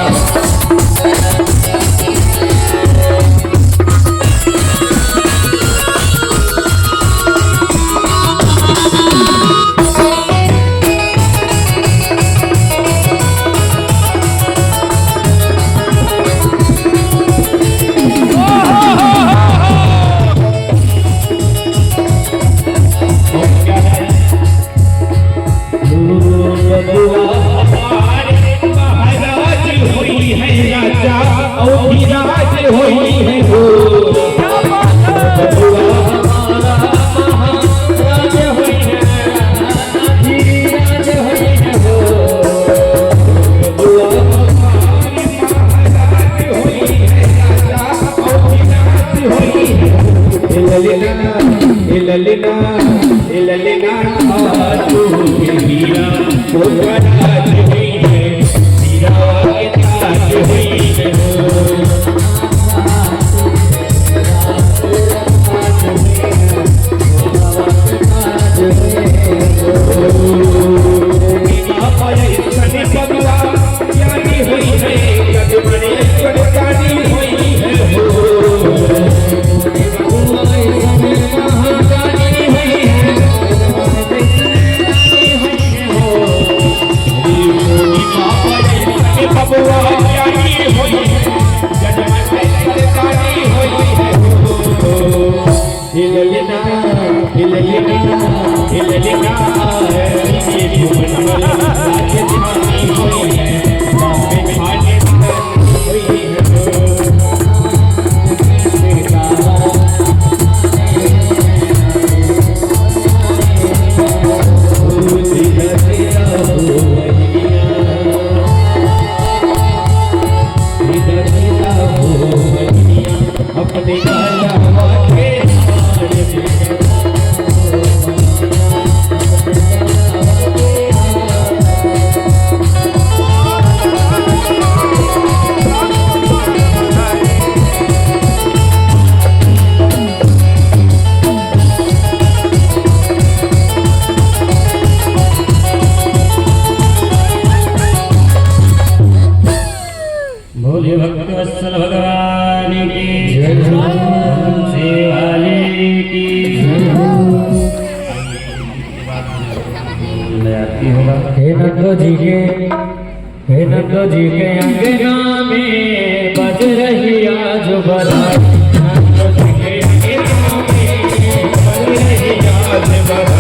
हे नंदो जी के अंगना में बज रही आज बधाई नंदो जी के अंगना में बज रही आज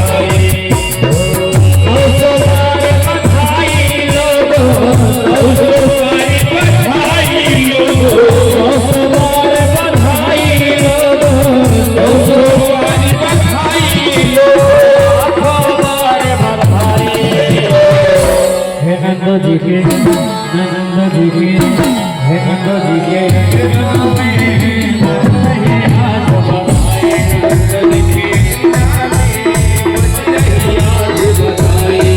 बधाई बधाई लोगो बधाई नंदो जी के नंदो जी के हे नंदो जी के अंगना में बज रही आज बधाई नंदो जी के अंगना में बज रही आज बधाई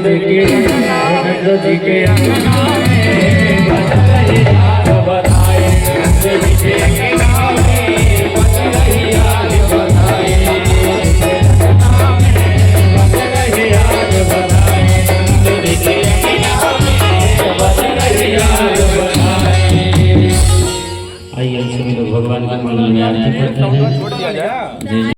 जी के नंद जी के अंगना में बज रही आज बधाई नंद जी के अंगना में बज रही आज बधाई अंगना में बज रही आज बधाई नंद जी के अंगना में बज रही आज बधाई। आइए सभी लोग भगवान के मंगल में आरती करते हैं। छोड़ दिया जाए। जय